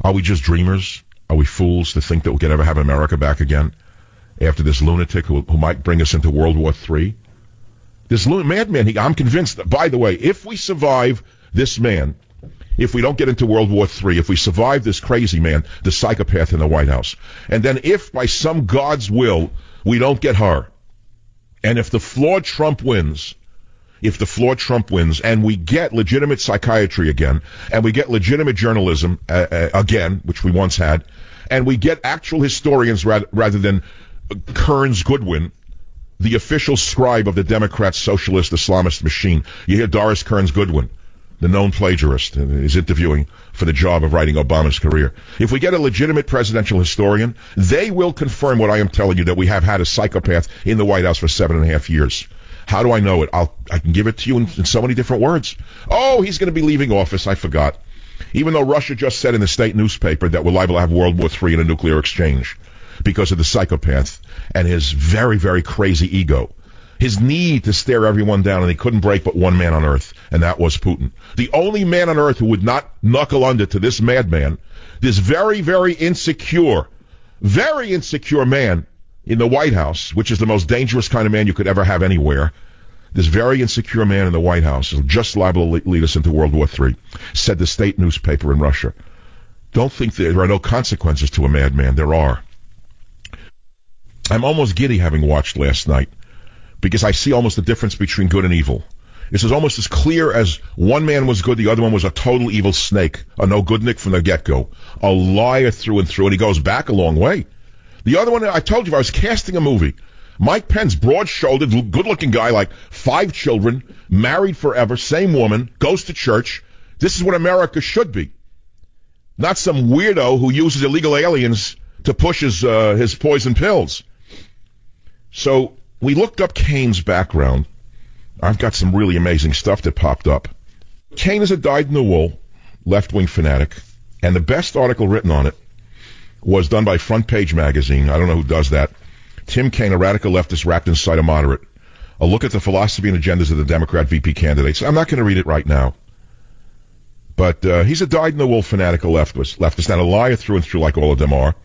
Are we just dreamers? Are we fools to think that we can ever have America back again after this lunatic who might bring us into World War III? This madman, I'm convinced that, by the way, if we survive this man, if we don't get into World War III, if we survive this crazy man, the psychopath in the White House, and then if by some God's will we don't get her, and if the flawed Trump wins, and we get legitimate psychiatry again, and we get legitimate journalism again, which we once had, and we get actual historians rather than Kearns Goodwin, the official scribe of the Democrat socialist Islamist machine. You hear Doris Kearns Goodwin, the known plagiarist, is interviewing for the job of writing Obama's career. If we get a legitimate presidential historian, they will confirm what I am telling you, that we have had a psychopath in the White House for 7.5 years. How do I know it? I can give it to you in so many different words. Oh, he's going to be leaving office. I forgot. Even though Russia just said in the state newspaper that we're liable to have World War III and a nuclear exchange because of the psychopath and his very, very crazy ego. His need to stare everyone down, and he couldn't break but one man on earth, and that was Putin. The only man on earth who would not knuckle under to this madman, this very, very insecure man in the White House, which is the most dangerous kind of man you could ever have anywhere. This very insecure man in the White House is just liable to lead us into World War III, said the state newspaper in Russia. Don't think there are no consequences to a madman. There are. I'm almost giddy having watched last night, because I see almost the difference between good and evil. This is almost as clear as one man was good, the other one was a total evil snake, a no-goodnik from the get-go, a liar through and through, and he goes back a long way. The other one, I told you, I was casting a movie. Mike Pence, broad-shouldered, good-looking guy, like 5 children, married forever, same woman, goes to church. This is what America should be. Not some weirdo who uses illegal aliens to push his poison pills. So we looked up Kane's background. I've got some really amazing stuff that popped up. Kane is a dyed-in-the-wool left-wing fanatic, and the best article written on it was done by Front Page Magazine. I don't know who does that. Tim Kaine, a radical leftist wrapped inside a moderate. A look at the philosophy and agendas of the Democrat VP candidates. I'm not going to read it right now. But he's a dyed-in-the-wool fanatical leftist, and a liar through and through like all of them are.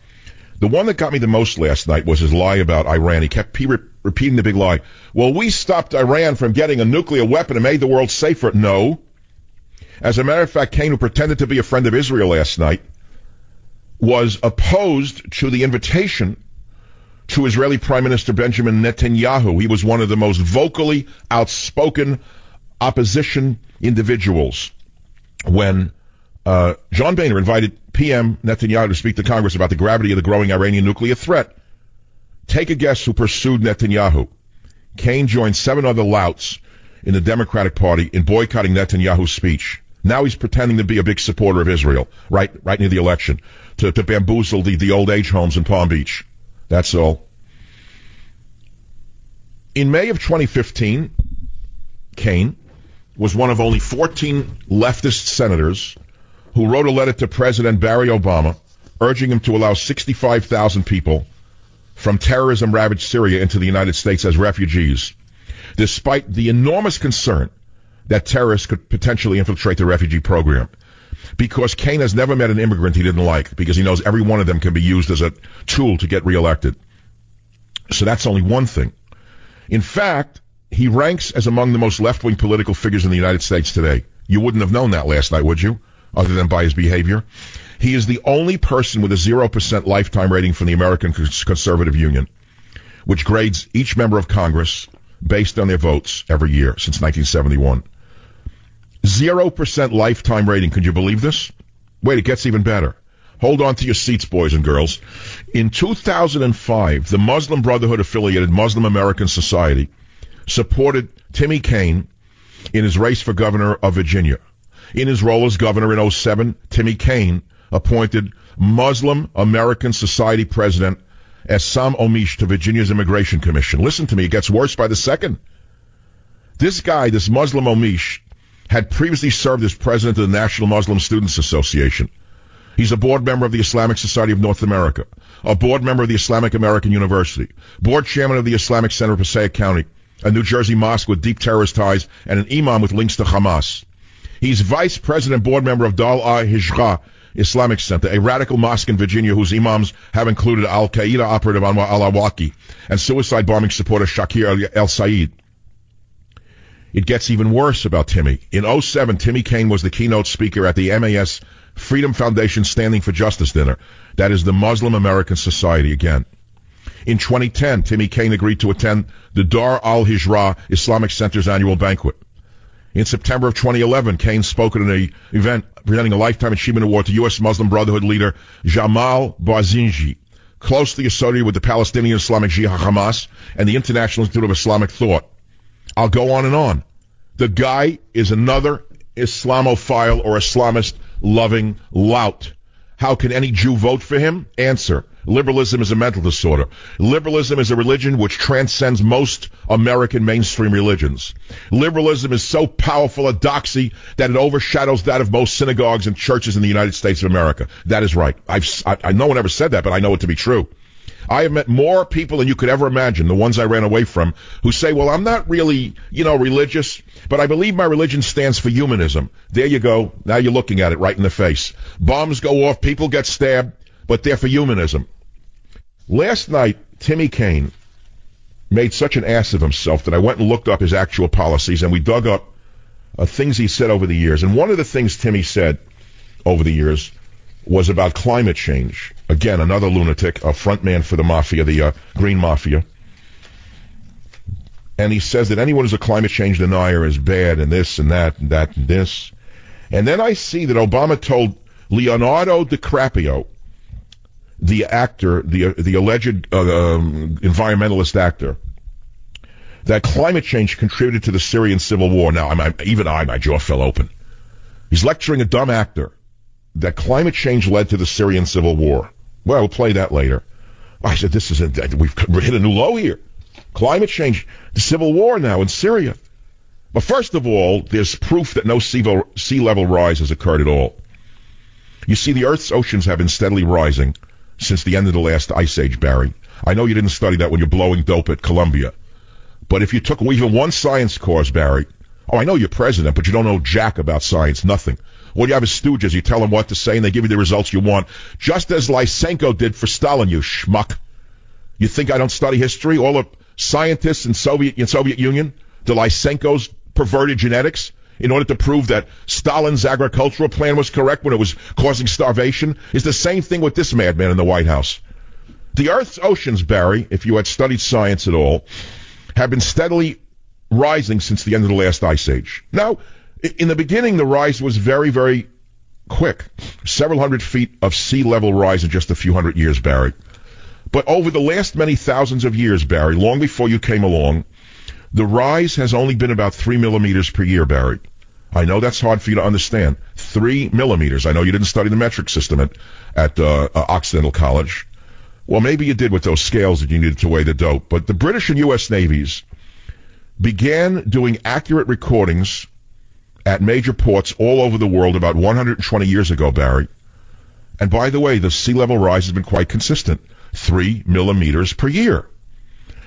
The one that got me the most last night was his lie about Iran. He kept repeating the big lie. Well, we stopped Iran from getting a nuclear weapon and made the world safer. No. As a matter of fact, Kaine, who pretended to be a friend of Israel last night, was opposed to the invitation to Israeli Prime Minister Benjamin Netanyahu. He was one of the most vocally outspoken opposition individuals when John Boehner invited PM Netanyahu to speak to Congress about the gravity of the growing Iranian nuclear threat. Take a guess who pursued Netanyahu. Kaine joined 7 other louts in the Democratic Party in boycotting Netanyahu's speech. Now he's pretending to be a big supporter of Israel, right near the election, to bamboozle the old age homes in Palm Beach. That's all. In May of 2015, Kaine was one of only 14 leftist senators who wrote a letter to President Barry Obama urging him to allow 65,000 people from terrorism-ravaged Syria into the United States as refugees, despite the enormous concern that terrorists could potentially infiltrate the refugee program. Because Kaine has never met an immigrant he didn't like, because he knows every one of them can be used as a tool to get reelected. So that's only one thing. In fact, he ranks as among the most left-wing political figures in the United States today. You wouldn't have known that last night, would you? Other than by his behavior. He is the only person with a 0% lifetime rating from the American Conservative Union, which grades each member of Congress based on their votes every year since 1971. 0% lifetime rating. Can you believe this? Wait, it gets even better. Hold on to your seats, boys and girls. In 2005, the Muslim Brotherhood-affiliated Muslim American Society supported Timmy Kaine in his race for governor of Virginia. In his role as governor in 2007, Timmy Kaine appointed Muslim American Society President Essam Omish to Virginia's Immigration Commission. Listen to me, it gets worse by the second. This guy, this Muslim Omish, had previously served as president of the National Muslim Students Association. He's a board member of the Islamic Society of North America, a board member of the Islamic American University, board chairman of the Islamic Center of Passaic County, a New Jersey mosque with deep terrorist ties, and an imam with links to Hamas. He's vice president board member of Dar al-Hijra Islamic Center, a radical mosque in Virginia whose imams have included al-Qaeda operative Anwar al-Awlaki and suicide bombing supporter Shakir el-Sayed. It gets even worse about Timmy. In 2007, Timmy Kane was the keynote speaker at the MAS Freedom Foundation Standing for Justice dinner. That is the Muslim American Society again. In 2010, Timmy Kane agreed to attend the Dar al-Hijra Islamic Center's annual banquet. In September of 2011, Kane spoke at an event presenting a Lifetime Achievement Award to U.S. Muslim Brotherhood leader Jamal Bazinji, closely associated with the Palestinian Islamic Jihad Hamas and the International Institute of Islamic Thought. I'll go on and on. The guy is another Islamophile or Islamist-loving lout. How can any Jew vote for him? Answer. Liberalism is a mental disorder. Liberalism is a religion which transcends most American mainstream religions. Liberalism is so powerful a doxy that it overshadows that of most synagogues and churches in the United States of America. That is right. No one ever said that, but I know it to be true. I have met more people than you could ever imagine, the ones I ran away from, who say, well, I'm not really, religious, but I believe my religion stands for humanism. There you go. Now you're looking at it right in the face. Bombs go off, people get stabbed, but they're for humanism. Last night, Timmy Kane made such an ass of himself that I went and looked up his actual policies, and we dug up things he said over the years. And one of the things Timmy said over the years was about climate change. Again, another lunatic, a front man for the mafia, the Green Mafia. And he says that anyone who's a climate change denier is bad and this and that and that and this. And then I see that Obama told Leonardo DiCaprio, the actor, the alleged environmentalist actor, that climate change contributed to the Syrian civil war. Now, my jaw fell open. He's lecturing a dumb actor that climate change led to the Syrian civil war. Well, we'll play that later. I said, we've hit a new low here. Climate change, the civil war now in Syria. But first of all, there's proof that no sea level rise has occurred at all. You see, the Earth's oceans have been steadily rising since the end of the last ice age, Barry. I know you didn't study that when you're blowing dope at Columbia. But if you took even one science course, Barry, I know you're president, but you don't know jack about science, nothing. All you have is stooges. You tell them what to say, and they give you the results you want, just as Lysenko did for Stalin, you schmuck. You think I don't study history? All the scientists in Soviet Union, the Lysenkos perverted genetics in order to prove that Stalin's agricultural plan was correct when it was causing starvation. It's the same thing with this madman in the White House. The Earth's oceans, Barry, if you had studied science at all, have been steadily rising since the end of the last ice age. Now, in the beginning, the rise was very, very quick. Several hundred feet of sea level rise in just a few hundred years, Barry. But over the last many thousands of years, Barry, long before you came along, the rise has only been about 3 millimeters per year, Barry. I know that's hard for you to understand. 3 millimeters. I know you didn't study the metric system at Occidental College. Well, maybe you did with those scales that you needed to weigh the dope. But the British and U.S. navies began doing accurate recordings at major ports all over the world about 120 years ago, Barry. And by the way, the sea level rise has been quite consistent. 3 millimeters per year.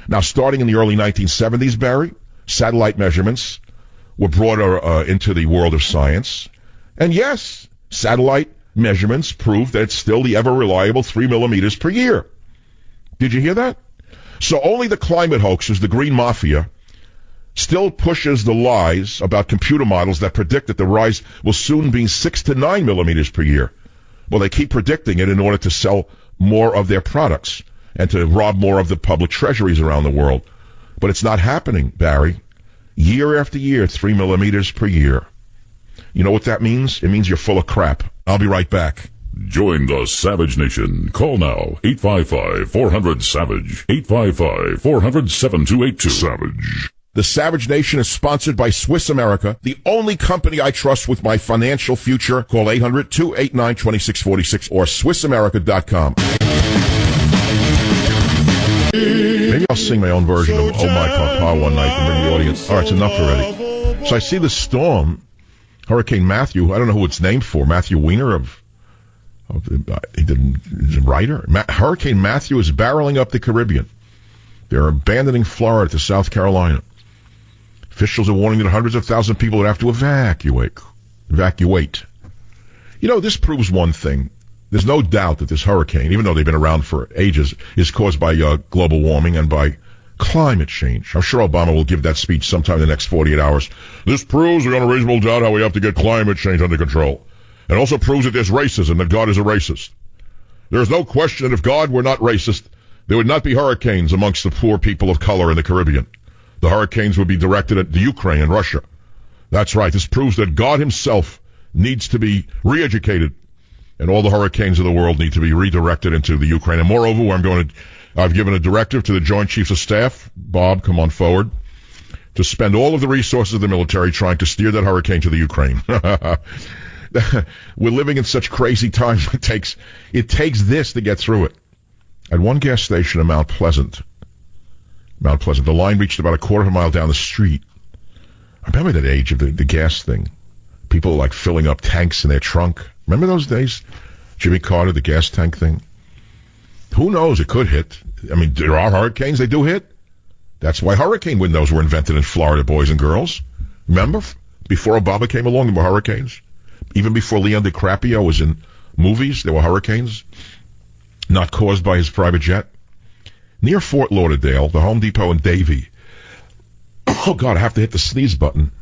Now, starting in the early 1970s, Barry, satellite measurements were brought into the world of science. And yes, satellite measurements prove that it's still the ever-reliable 3 millimeters per year. Did you hear that? So only the climate hoaxers, the Green Mafia, still pushes the lies about computer models that predict that the rise will soon be 6 to 9 millimeters per year. Well, they keep predicting it in order to sell more of their products and to rob more of the public treasuries around the world. But it's not happening, Barry. Year after year, 3 millimeters per year. You know what that means? It means you're full of crap. I'll be right back. Join the Savage Nation. Call now. 855-400-SAVAGE. 855-400-7282. Savage. The Savage Nation is sponsored by Swiss America, the only company I trust with my financial future. Call 800-289-2646 or SwissAmerica.com. Maybe I'll sing my own version of Oh My Papa one night and bring the audience. All right, it's enough already. So I see the storm, Hurricane Matthew. I don't know who it's named for. Matthew Weiner of He's a writer. Hurricane Matthew is barreling up the Caribbean. They're abandoning Florida to South Carolina. Officials are warning that hundreds of thousands of people would have to evacuate. You know, this proves one thing. There's no doubt that this hurricane, even though they've been around for ages, is caused by global warming and by climate change. I'm sure Obama will give that speech sometime in the next 48 hours. This proves beyond a reasonable doubt how we have to get climate change under control. It also proves that there's racism, that God is a racist. There's no question that if God were not racist, there would not be hurricanes amongst the poor people of color in the Caribbean. The hurricanes would be directed at the Ukraine and Russia. That's right. This proves that God himself needs to be re-educated, and all the hurricanes of the world need to be redirected into the Ukraine. And moreover, I've given a directive to the Joint Chiefs of Staff, Bob, come on forward, to spend all of the resources of the military trying to steer that hurricane to the Ukraine. We're living in such crazy times. It takes this to get through it. At one gas station in Mount Pleasant, the line reached about a quarter of a mile down the street. I remember that age of the gas thing. People like filling up tanks in their trunk. Remember those days? Jimmy Carter, the gas tank thing. Who knows? It could hit. I mean, there are hurricanes. They do hit. That's why hurricane windows were invented in Florida, boys and girls. Remember? Before Obama came along, there were hurricanes. Even before Leon DiCaprio was in movies, there were hurricanes. Not caused by his private jet. Near Fort Lauderdale, the Home Depot in Davie. Oh, God, I have to hit the sneeze button.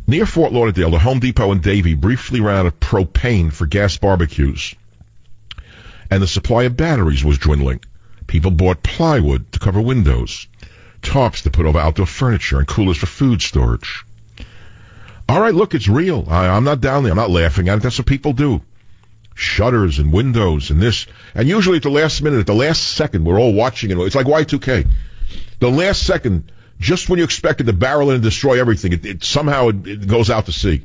Near Fort Lauderdale, the Home Depot in Davie briefly ran out of propane for gas barbecues. And the supply of batteries was dwindling. People bought plywood to cover windows, tarps to put over outdoor furniture, and coolers for food storage. All right, look, it's real. I'm not down there. I'm not laughing at it. That's what people do. Shutters and windows and this. And usually at the last minute, at the last second, we're all watching it. It's like Y2K. The last second, just when you expect it to barrel in and destroy everything, it somehow goes out to sea.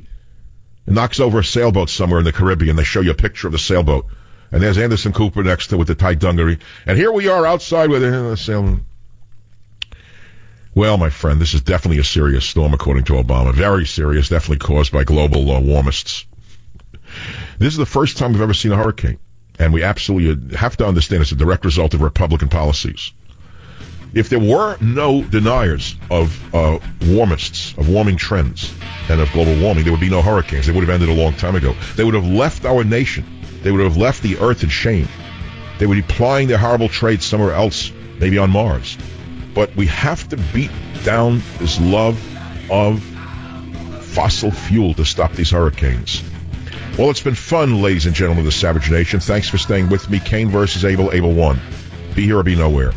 It knocks over a sailboat somewhere in the Caribbean. They show you a picture of the sailboat. And there's Anderson Cooper next to it with the tight dungaree. And here we are outside with the sailboat. Well, my friend, this is definitely a serious storm, according to Obama. Very serious, definitely caused by global warmists. This is the first time we've ever seen a hurricane. And we absolutely have to understand it's a direct result of Republican policies. If there were no deniers of warmists, of warming trends, and of global warming, there would be no hurricanes. They would have ended a long time ago. They would have left our nation. They would have left the earth in shame. They would be plying their horrible trade somewhere else, maybe on Mars. But we have to beat down this love of fossil fuel to stop these hurricanes. Well, it's been fun, ladies and gentlemen of the Savage Nation. Thanks for staying with me. Cain versus Abel, Abel won. Be here or be nowhere.